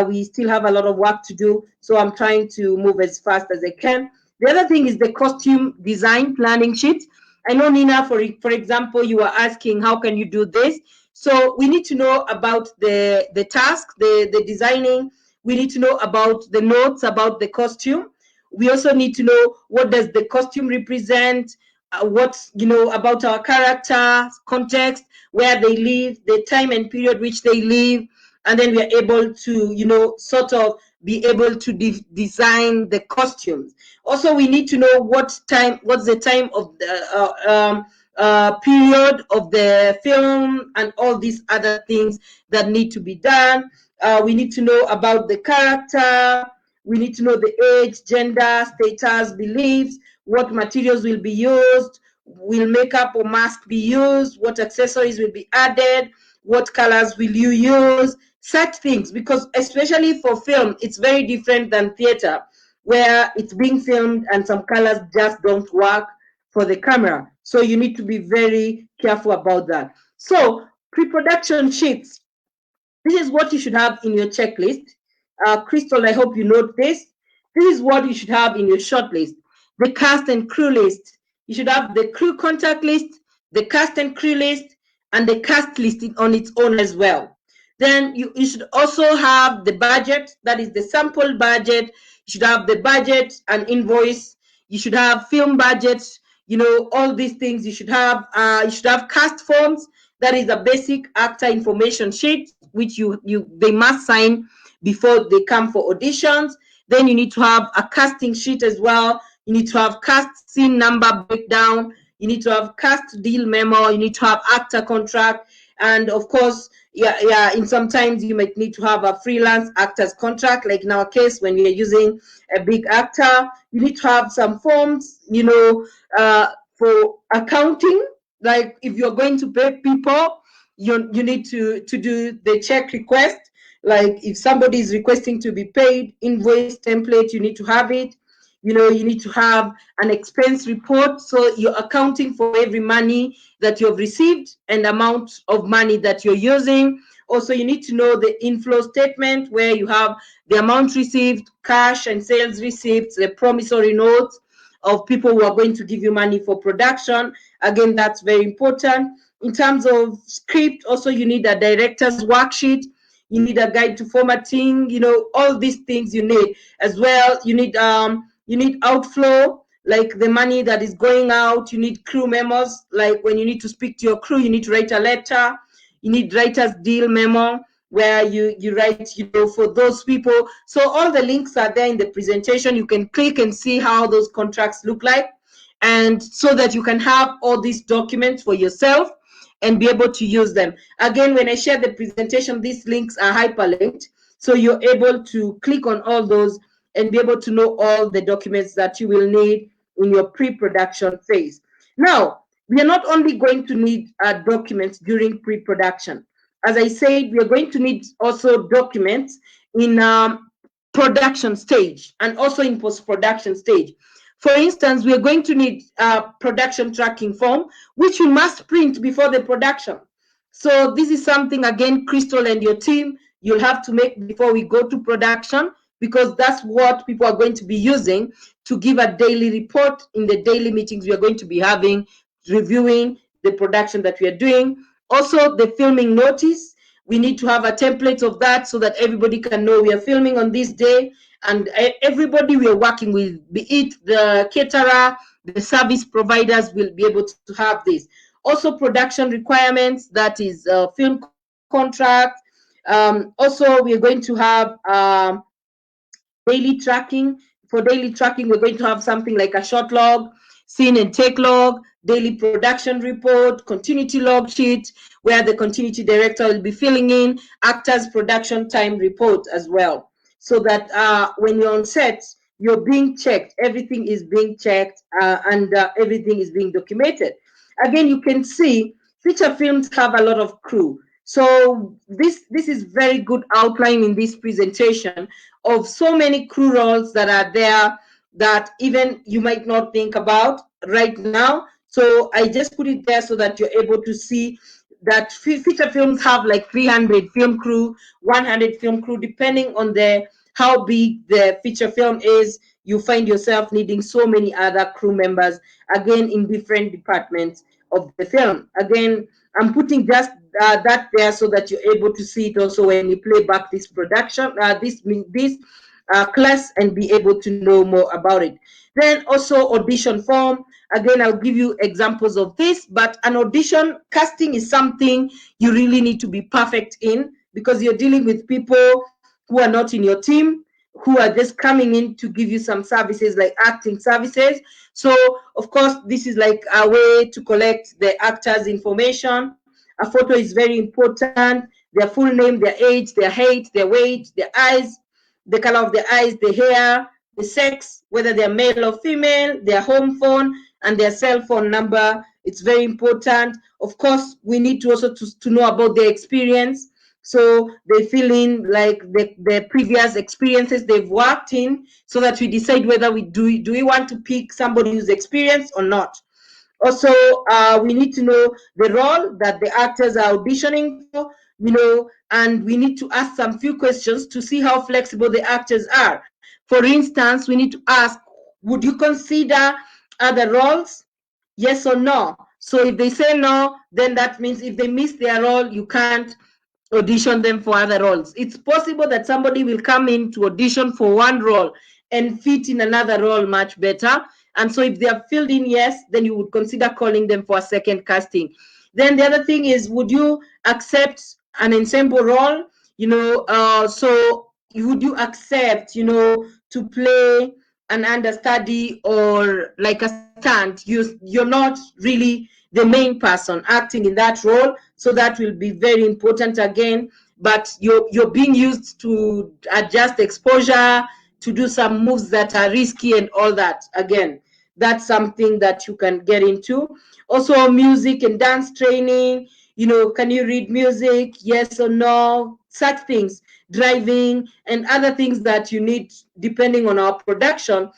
we still have a lot of work to do. So I'm trying to move as fast as I can. The other thing is the costume design planning sheet. I know, Nina, for example, you were asking how can you do this. So we need to know about the task, the designing. We need to know about the notes about the costume. We also need to know what does the costume represent, what about our character, context, where they live, the time and period which they live, and then we are able to sort of be able to design the costumes. Also, we need to know what's the time of the period of the film and all these other things that need to be done. We need to know about the character. We need to know the age, gender, status, beliefs, what materials will be used, will makeup or mask be used, what accessories will be added, what colors will you use, such things. Because especially for film, it's very different than theater, where it's being filmed and some colors just don't work for the camera. So you need to be very careful about that. So pre-production sheets, this is what you should have in your checklist. Crystal, I hope you note this. This is what you should have in your shortlist. The cast and crew list. You should have the crew contact list, the cast and crew list, and the cast list on its own as well. Then you should also have the budget, that is the sample budget. You should have the budget and invoice. You should have film budgets, all these things you should have. You should have cast forms, that is a basic actor information sheet, which they must sign before they come for auditions. Then you need to have a casting sheet as well. You need to have cast scene number breakdown. You need to have cast deal memo. You need to have actor contract. And of course, in sometimes you might need to have a freelance actor's contract, like in our case, when you're using a big actor. You need to have some forms, for accounting. Like if you're going to pay people, you need to do the check request. Like if somebody is requesting to be paid, invoice template, you need to have it. You need to have an expense report, so you're accounting for every money that you've received and amount of money that you're using. Also, you need to know the inflow statement, where you have the amount received, cash and sales receipts, the promissory notes of people who are going to give you money for production. Again, that's very important. In terms of script, also you need a director's worksheet. You need a guide to formatting. All these things you need as well. You need outflow, like the money that is going out. You need crew memos, like when you need to speak to your crew, you need to write a letter. You need writer's deal memo, where you write, for those people. So all the links are there in the presentation. You can click and see how those contracts look like, and so that you can have all these documents for yourself and be able to use them. Again, when I share the presentation, these links are hyperlinked, so you're able to click on all those and be able to know all the documents that you will need in your pre-production phase. Now, we are not only going to need documents during pre-production. As I said, we are going to need also documents in production stage and also in post-production stage. For instance, we are going to need a production tracking form, which we must print before the production. So this is something, again, Crystal and your team, you'll have to make before we go to production, because that's what people are going to be using to give a daily report in the daily meetings we are going to be having, reviewing the production that we are doing. Also, the filming notice, we need to have a template of that so that everybody can know we are filming on this day, and everybody we are working with, be it the caterer, the service providers will be able to have this. Also, production requirements, that is film contract. Also, we are going to have daily tracking. For daily tracking, we're going to have something like a short log, scene and take log, daily production report, continuity log sheet, where the continuity director will be filling in, actors production time report as well. So that when you're on set, you're being checked, everything is being checked, and everything is being documented. Again, you can see feature films have a lot of crew. So this is very good outline in this presentation of so many crew roles that are there that even you might not think about right now. So I just put it there so that you're able to see that feature films have like 300 film crew, 100 film crew, depending on the how big the feature film is. You find yourself needing so many other crew members, again, in different departments of the film. Again, I'm putting just that there so that you're able to see it also when you play back this production, this class, and be able to know more about it. Then also audition form. Again, I'll give you examples of this, but an audition casting is something you really need to be perfect in, because you're dealing with people who are not in your team, who are just coming in to give you some services like acting services. So of course, this is like a way to collect the actors' information. A photo is very important, their full name, their age, their height, their weight, their eyes, the color of their eyes, the hair, the sex, whether they're male or female, their home phone, and their cell phone number. It's very important. Of course, we need to also to know about their experience. So they fill in like the previous experiences they've worked in, so that we decide whether we want to pick somebody who's experienced or not. Also, we need to know the role that the actors are auditioning for, and we need to ask some few questions to see how flexible the actors are. For instance, we need to ask, would you consider other roles? Yes or no? So if they say no, then that means if they miss their role, you can't audition them for other roles. It's possible that somebody will come in to audition for one role and fit in another role much better. And so if they have filled in yes, then you would consider calling them for a second casting. Then the other thing is, would you accept an ensemble role? So would you accept, to play an understudy or like a stunt? You're not really the main person acting in that role, so that will be very important again. But you're being used to adjust exposure, to do some moves that are risky and all that. Again, that's something that you can get into. Also, music and dance training. Can you read music? Yes or no? Such things. Driving and other things that you need depending on our production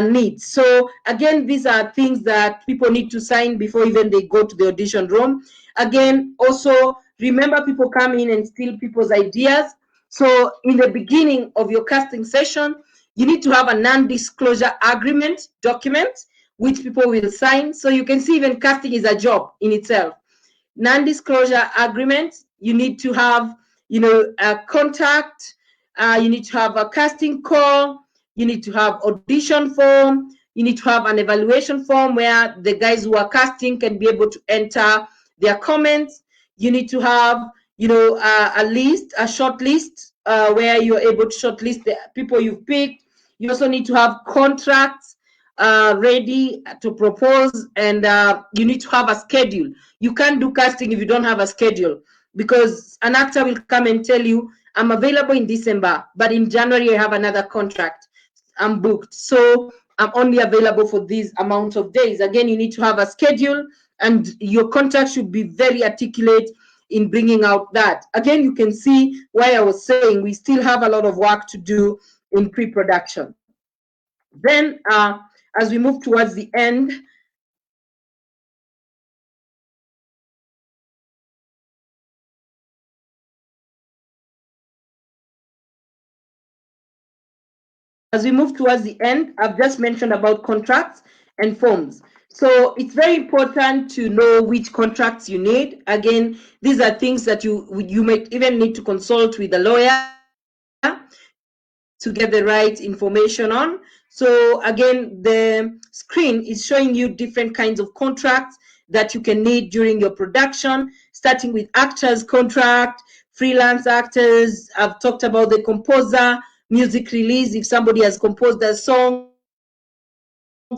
needs. So again, these are things that people need to sign before even they go to the audition room. Again, also remember, people come in and steal people's ideas. So in the beginning of your casting session, you need to have a non-disclosure agreement document which people will sign. So you can see even casting is a job in itself. Non-disclosure agreement, you need to have, a contact, you need to have a casting call, you need to have audition form, you need to have an evaluation form where the guys who are casting can be able to enter their comments. You need to have, a list, a short list, where you're able to shortlist the people you've picked. You also need to have contracts ready to propose, and you need to have a schedule. You can't do casting if you don't have a schedule, because an actor will come and tell you, I'm available in December, but in January I have another contract, I'm booked, so I'm only available for these amount of days. Again, you need to have a schedule, and your contract should be very articulate in bringing out that. Again, you can see why I was saying we still have a lot of work to do in pre-production. Then as we move towards the end, I've just mentioned about contracts and forms. So it's very important to know which contracts you need. Again, these are things that you might even need to consult with a lawyer to get the right information on. So again, the screen is showing you different kinds of contracts that you can need during your production, starting with actors contract, freelance actors. I've talked about the composer, music release, if somebody has composed a song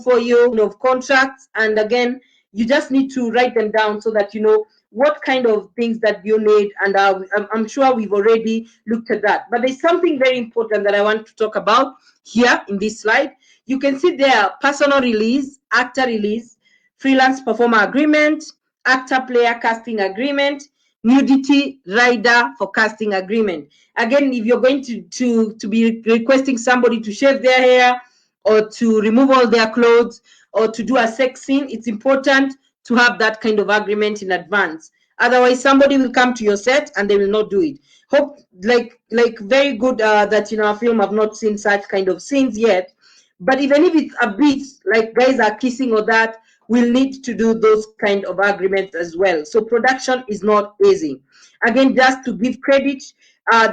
for you, of contracts. And again, you just need to write them down so that you know what kind of things that you need. And I'm sure we've already looked at that. But there's something very important that I want to talk about here in this slide. You can see there personal release, actor release, freelance performer agreement, actor player casting agreement, nudity rider for casting agreement. Again, if you're going to be requesting somebody to shave their hair or to remove all their clothes or to do a sex scene, it's important to have that kind of agreement in advance. Otherwise, somebody will come to your set and they will not do it. Hope like very good that our film have not seen such kind of scenes yet. But even if it's a bit like guys are kissing or that, we'll need to do those kind of agreements as well. So production is not easy. Again, just to give credit,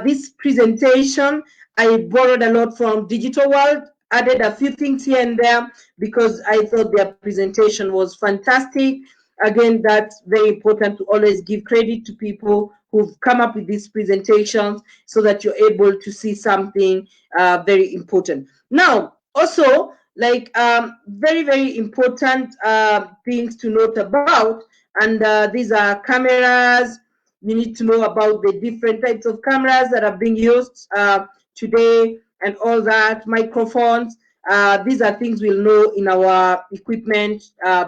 this presentation, I borrowed a lot from Digital World, added a few things here and there because I thought their presentation was fantastic. Again, that's very important to always give credit to people who've come up with these presentations so that you're able to see something very important. Now, also, like very, very important things to note about, and these are cameras. You need to know about the different types of cameras that are being used today and all that, microphones. These are things we'll know in our equipment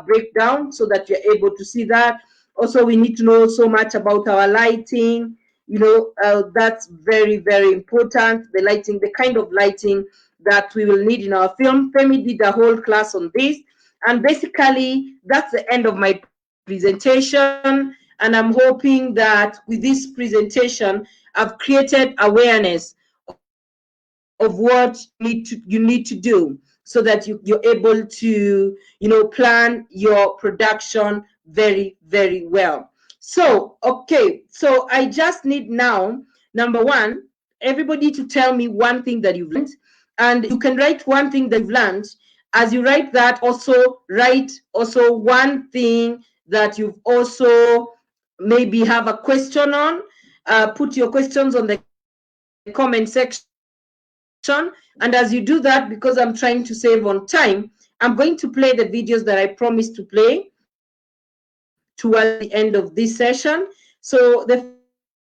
breakdown so that you're able to see that. Also, we need to know so much about our lighting. That's very, very important. The lighting, the kind of lighting that we will need in our film. Femi did a whole class on this. And basically, that's the end of my presentation. And I'm hoping that with this presentation, I've created awareness of what you need to do so that you're able to plan your production very, very well. So okay, so I just need now, number one, everybody to tell me one thing that you've learned, and you can write one thing that you've learned. As you write that, also write also one thing that you've also maybe have a question on. Put your questions on the comment section. And as you do that, because I'm trying to save on time, I'm going to play the videos that I promised to play towards the end of this session. So the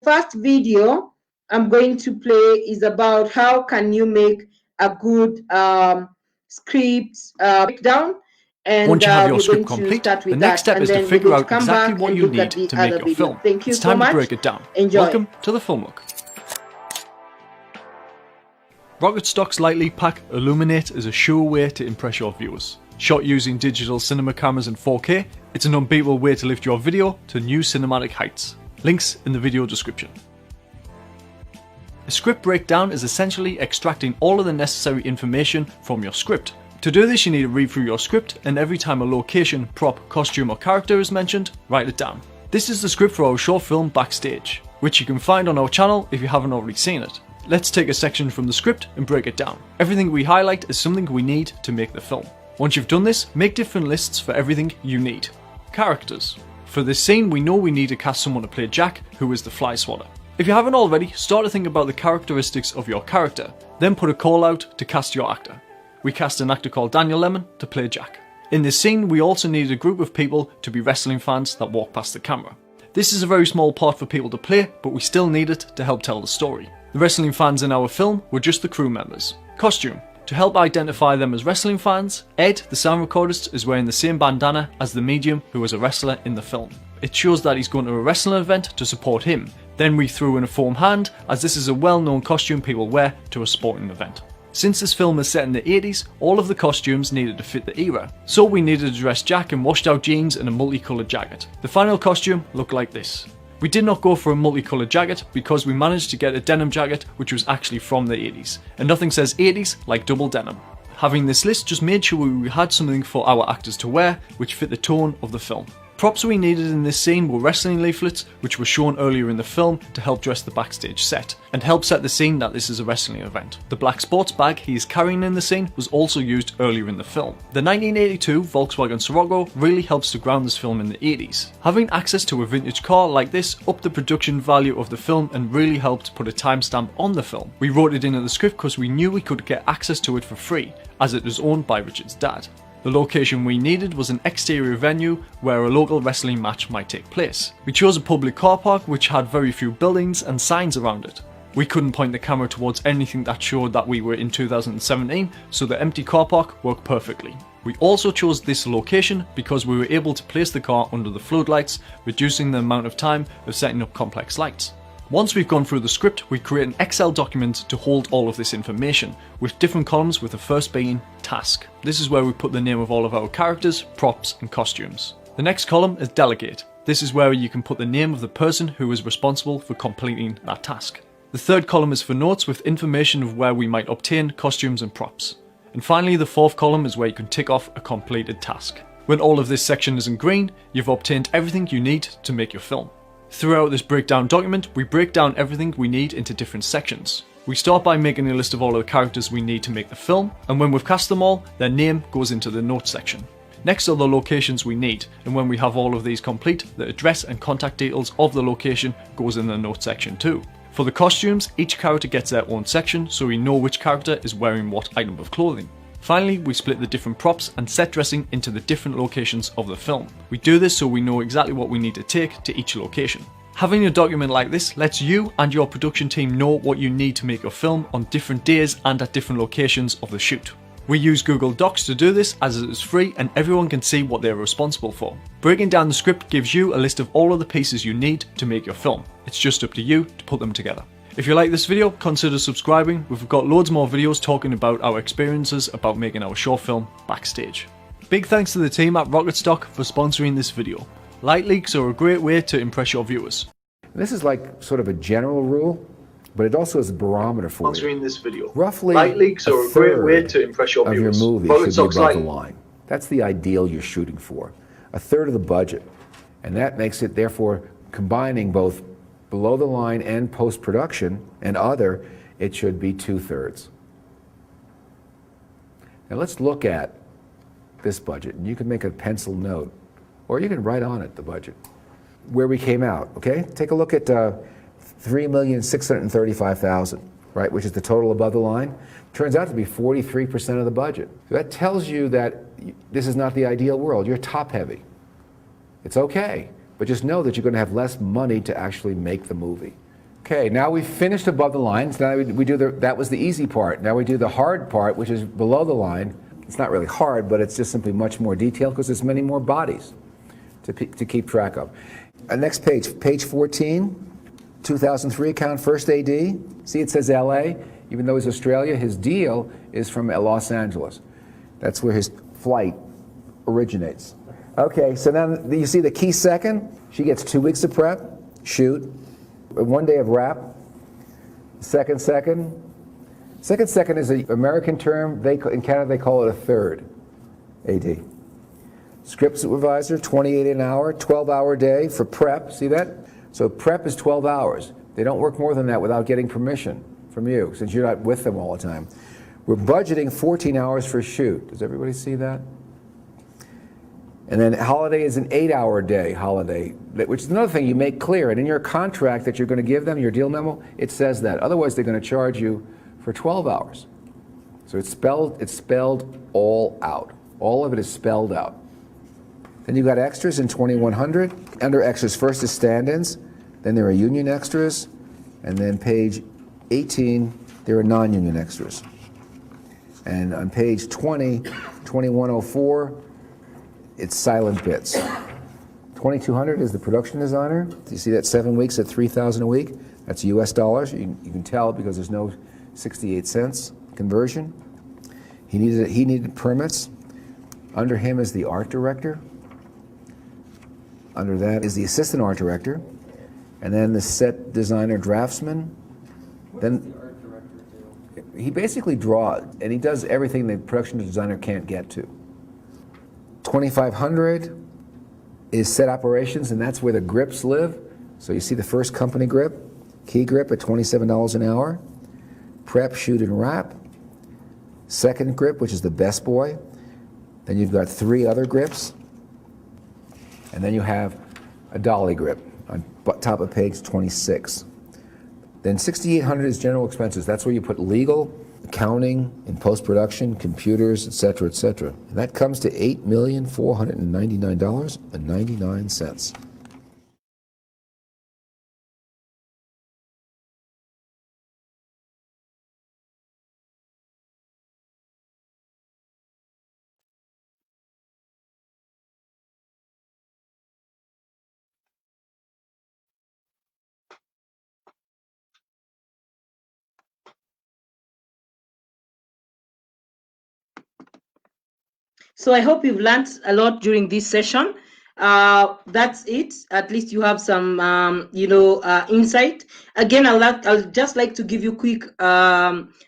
first video I'm going to play is about how can you make a good script breakdown. And once you have your script complete, the next step is to figure out exactly what you need to make your film. Thank you it's time so much. To break it down. Enjoy. Welcome to the Film Look. Rocket Stock's Lightly Pack Illuminate is a sure way to impress your viewers. Shot using digital cinema cameras in 4K, it's an unbeatable way to lift your video to new cinematic heights. Links in the video description. A script breakdown is essentially extracting all of the necessary information from your script. To do this, you need to read through your script, and every time a location, prop, costume or character is mentioned, write it down. This is the script for our short film Backstage, which you can find on our channel if you haven't already seen it. Let's take a section from the script and break it down. Everything we highlight is something we need to make the film. Once you've done this, make different lists for everything you need. Characters. For this scene, we know we need to cast someone to play Jack, who is the fly swatter. If you haven't already, start to think about the characteristics of your character, then put a call out to cast your actor. We cast an actor called Daniel Lemon to play Jack. In this scene, we also needed a group of people to be wrestling fans that walk past the camera. This is a very small part for people to play, but we still need it to help tell the story. The wrestling fans in our film were just the crew members. Costume. To help identify them as wrestling fans, Ed, the sound recordist, is wearing the same bandana as the medium who was a wrestler in the film. It shows that he's going to a wrestling event to support him. Then we threw in a foam hand, as this is a well-known costume people wear to a sporting event. Since this film is set in the 80s, all of the costumes needed to fit the era, so we needed to dress Jack in washed out jeans and a multicoloured jacket. The final costume looked like this. We did not go for a multicoloured jacket because we managed to get a denim jacket which was actually from the 80s, and nothing says 80s like double denim. Having this list just made sure we had something for our actors to wear which fit the tone of the film. Props we needed in this scene were wrestling leaflets, which were shown earlier in the film to help dress the backstage set, and help set the scene that this is a wrestling event. The black sports bag he is carrying in the scene was also used earlier in the film. The 1982 Volkswagen Scirocco really helps to ground this film in the 80s. Having access to a vintage car like this upped the production value of the film and really helped put a timestamp on the film. We wrote it in the script because we knew we could get access to it for free, as it was owned by Richard's dad. The location we needed was an exterior venue where a local wrestling match might take place. We chose a public car park which had very few buildings and signs around it. We couldn't point the camera towards anything that showed that we were in 2017, so the empty car park worked perfectly. We also chose this location because we were able to place the car under the floodlights, reducing the amount of time of setting up complex lights. Once we've gone through the script, we create an Excel document to hold all of this information, with different columns with the first being Task. This is where we put the name of all of our characters, props and costumes. The next column is Delegate. This is where you can put the name of the person who is responsible for completing that task. The third column is for notes with information of where we might obtain costumes and props. And finally, the fourth column is where you can tick off a completed task. When all of this section is in green, you've obtained everything you need to make your film. Throughout this breakdown document, we break down everything we need into different sections. We start by making a list of all of the characters we need to make the film, and when we've cast them all, their name goes into the notes section. Next are the locations we need, and when we have all of these complete, the address and contact details of the location goes in the notes section too. For the costumes, each character gets their own section, so we know which character is wearing what item of clothing. Finally, we split the different props and set dressing into the different locations of the film. We do this so we know exactly what we need to take to each location. Having a document like this lets you and your production team know what you need to make your film on different days and at different locations of the shoot. We use Google Docs to do this as it is free and everyone can see what they are responsible for. Breaking down the script gives you a list of all of the pieces you need to make your film. It's just up to you to put them together. If you like this video, consider subscribing. We've got loads more videos talking about our experiences about making our short film Backstage. Big thanks to the team at Rocket Stock for sponsoring this video. Light leaks are a great way to impress your viewers. This is like sort of a general rule, but it also is a barometer for you. Sponsoring this video. Roughly light leaks are a great way to impress your viewers. Of your movie should be above the line. That's the ideal you're shooting for. A third of the budget. And that makes it, therefore, combining both below the line and post-production and other, it should be 2/3. Now let's look at this budget, and you can make a pencil note, or you can write on it the budget, where we came out, okay? Take a look at $3,635,000, right, which is the total above the line. Turns out to be 43% of the budget. So that tells you that this is not the ideal world. You're top heavy. It's okay. But just know that you're going to have less money to actually make the movie. Okay, now we've finished above the line. So now we do that was the easy part. Now we do the hard part, which is below the line. It's not really hard, but it's just simply much more detailed because there's many more bodies to keep track of. Next page, page 14, 2003 account, first AD. See, it says LA. Even though he's Australia, his deal is from Los Angeles. That's where his flight originates. Okay, so now you see the key second. She gets 2 weeks of prep, shoot, 1 day of wrap. Second second is an American term. In Canada, they call it a third AD. Script supervisor, 28 an hour, 12-hour day for prep. See that? So prep is 12 hours. They don't work more than that without getting permission from you, since you're not with them all the time. We're budgeting 14 hours for shoot. Does everybody see that? And then holiday is an 8-hour day holiday, which is another thing you make clear. And in your contract that you're going to give them, your deal memo, it says that. Otherwise, they're going to charge you for 12 hours. So it's spelled all out. All of it is spelled out. Then you've got extras in 2100. Under extras, first is stand-ins. Then there are union extras. And then page 18, there are non-union extras. And on page 2104, it's silent bits. 2200 is the production designer. You see that 7 weeks at $3,000 a week? That's US dollars. You can tell because there's no 68 cents conversion. He needed permits. Under him is the art director. Under that is the assistant art director. And then the set designer draftsman. What does the art director do? He basically draws, and he does everything the production designer can't get to. 2500 is set operations, and that's where the grips live. So you see the first company grip, key grip at $27 an hour, prep, shoot, and wrap. Second grip, which is the best boy. Then you've got 3 other grips. And then you have a dolly grip on top of page 26. Then 6,800 is general expenses. That's where you put legal, accounting, and post-production, computers, etc., etc. And that comes to $8,499.99. So I hope you've learned a lot during this session. That's it. At least you have some, insight. Again, I'll just like to give you quick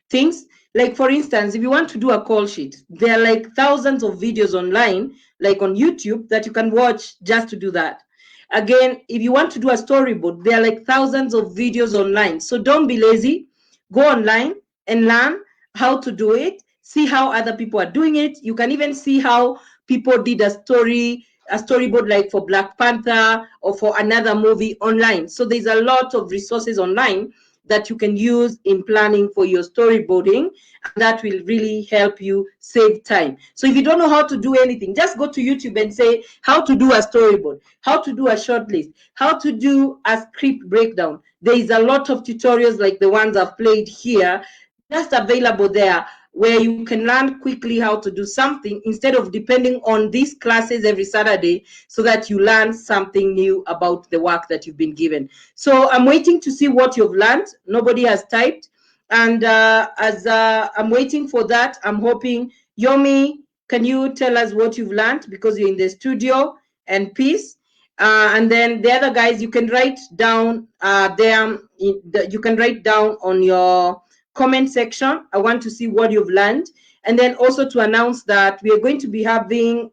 things. Like, for instance, if you want to do a call sheet, there are like thousands of videos online, like on YouTube, that you can watch just to do that. Again, if you want to do a storyboard, there are like thousands of videos online. So don't be lazy. Go online and learn how to do it. See how other people are doing it. You can even see how people did a storyboard, like for Black Panther or for another movie online. So there's a lot of resources online that you can use in planning for your storyboarding, and that will really help you save time. So if you don't know how to do anything, just go to YouTube and say how to do a storyboard, how to do a shortlist, how to do a script breakdown. There is a lot of tutorials like the ones I've played here, just available there, where you can learn quickly how to do something instead of depending on these classes every Saturday, so that you learn something new about the work that you've been given. So I'm waiting to see what you've learned. Nobody has typed. And as I'm waiting for that, I'm hoping, Yomi, can you tell us what you've learned, because you're in the studio, and Peace. And then the other guys, you can write down you can write down on your comment section. I want to see what you've learned. And then also to announce that we are going to be having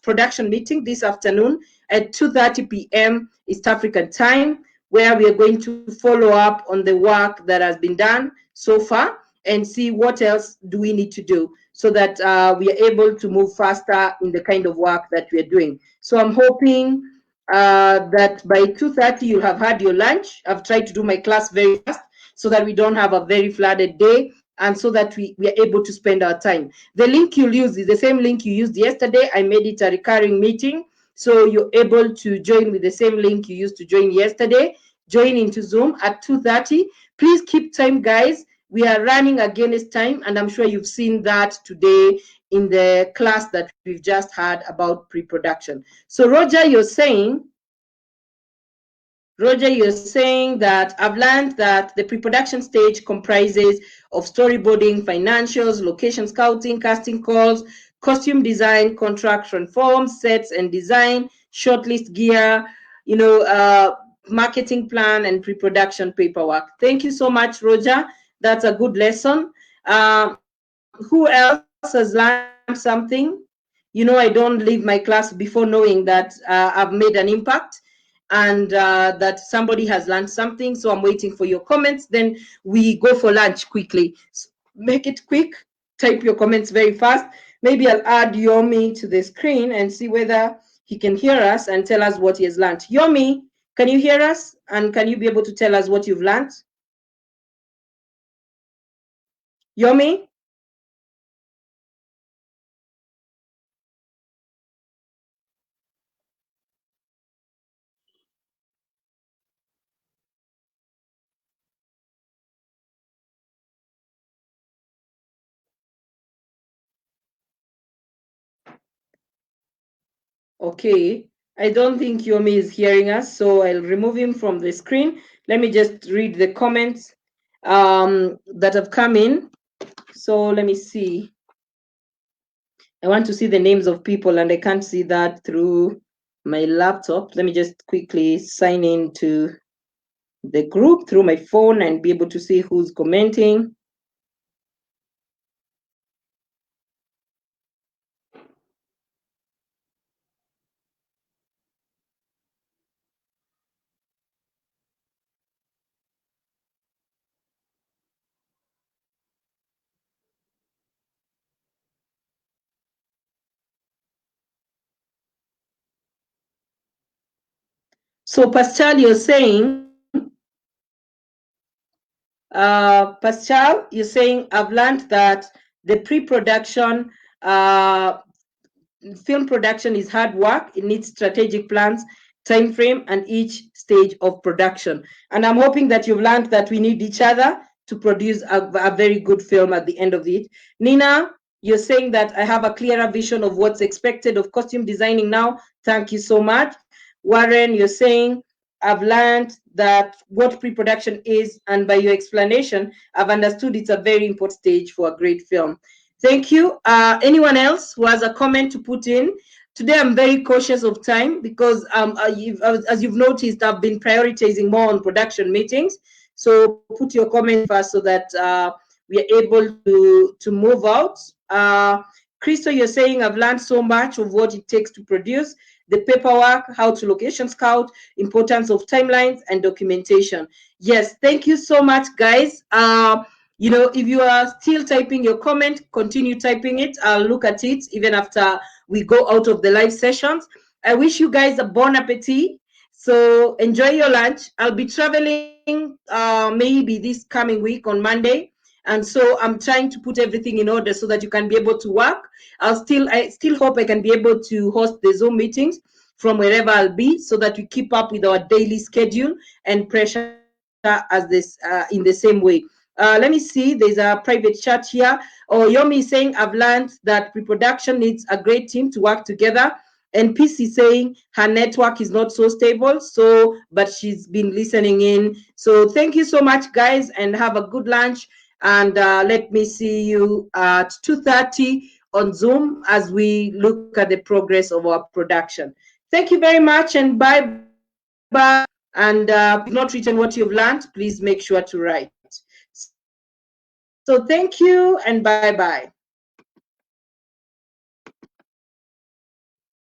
production meeting this afternoon at 2:30 p.m. East African time, where we are going to follow up on the work that has been done so far and see what else do we need to do, so that we are able to move faster in the kind of work that we are doing. So I'm hoping that by 2:30 you'll have had your lunch. I've tried to do my class very fast so that we don't have a very flooded day, and so that we are able to spend our time. The link you'll use is the same link you used yesterday. I made it a recurring meeting, so you're able to join with the same link you used to join yesterday. Join into Zoom at 2:30. Please keep time, guys. We are running against time, and I'm sure you've seen that today in the class that we've just had about pre-production. So Roger, you're saying that I've learned that the pre-production stage comprises of storyboarding, financials, location scouting, casting calls, costume design, contract forms, sets and design, shortlist gear, marketing plan, and pre-production paperwork. Thank you so much, Roger. That's a good lesson. Who else has learned something? I don't leave my class before knowing that I've made an impact, and that somebody has learned something. So I'm waiting for your comments. Then we go for lunch quickly. So make it quick. Type your comments very fast. Maybe I'll add Yomi to the screen and see whether he can hear us and tell us what he has learned. Yomi, can you hear us? And can you be able to tell us what you've learned? Yomi? Okay, I don't think Yomi is hearing us, so I'll remove him from the screen. Let me just read the comments that have come in. So let me see. I want to see the names of people, and I can't see that through my laptop. Let me just quickly sign in to the group through my phone and be able to see who's commenting. So Pascal, you're saying, you're saying, I've learned that the pre-production, film production is hard work. It needs strategic plans, time frame, and each stage of production. And I'm hoping that you've learned that we need each other to produce a very good film at the end of it. Nina, you're saying that I have a clearer vision of what's expected of costume designing now. Thank you so much. Warren, you're saying, I've learned that what pre-production is, and by your explanation, I've understood it's a very important stage for a great film. Thank you. Anyone else who has a comment to put in? Today, I'm very cautious of time because, as you've noticed, I've been prioritizing more on production meetings. So put your comment first so that we are able to move out. Crystal, you're saying I've learned so much of what it takes to produce, the paperwork, how to location scout, importance of timelines and documentation. Yes, thank you so much, guys. You know, if you are still typing your comment, continue typing it. I'll look at it even after we go out of the live sessions. I wish you guys a bon appetit. So enjoy your lunch. I'll be traveling maybe this coming week on Monday. And so I'm trying to put everything in order so that you can be able to work. I still hope I can be able to host the Zoom meetings from wherever I'll be so that we keep up with our daily schedule and pressure as this in the same way. Let me see, there's a private chat here. Oh, Yomi is saying, I've learned that pre-production needs a great team to work together. And PC saying her network is not so stable, but she's been listening in. So thank you so much, guys, and have a good lunch. And let me see you at 2:30 on Zoom as we look at the progress of our production. Thank you very much, and bye-bye. And if you've not written what you've learned, please make sure to write. So thank you, and bye-bye.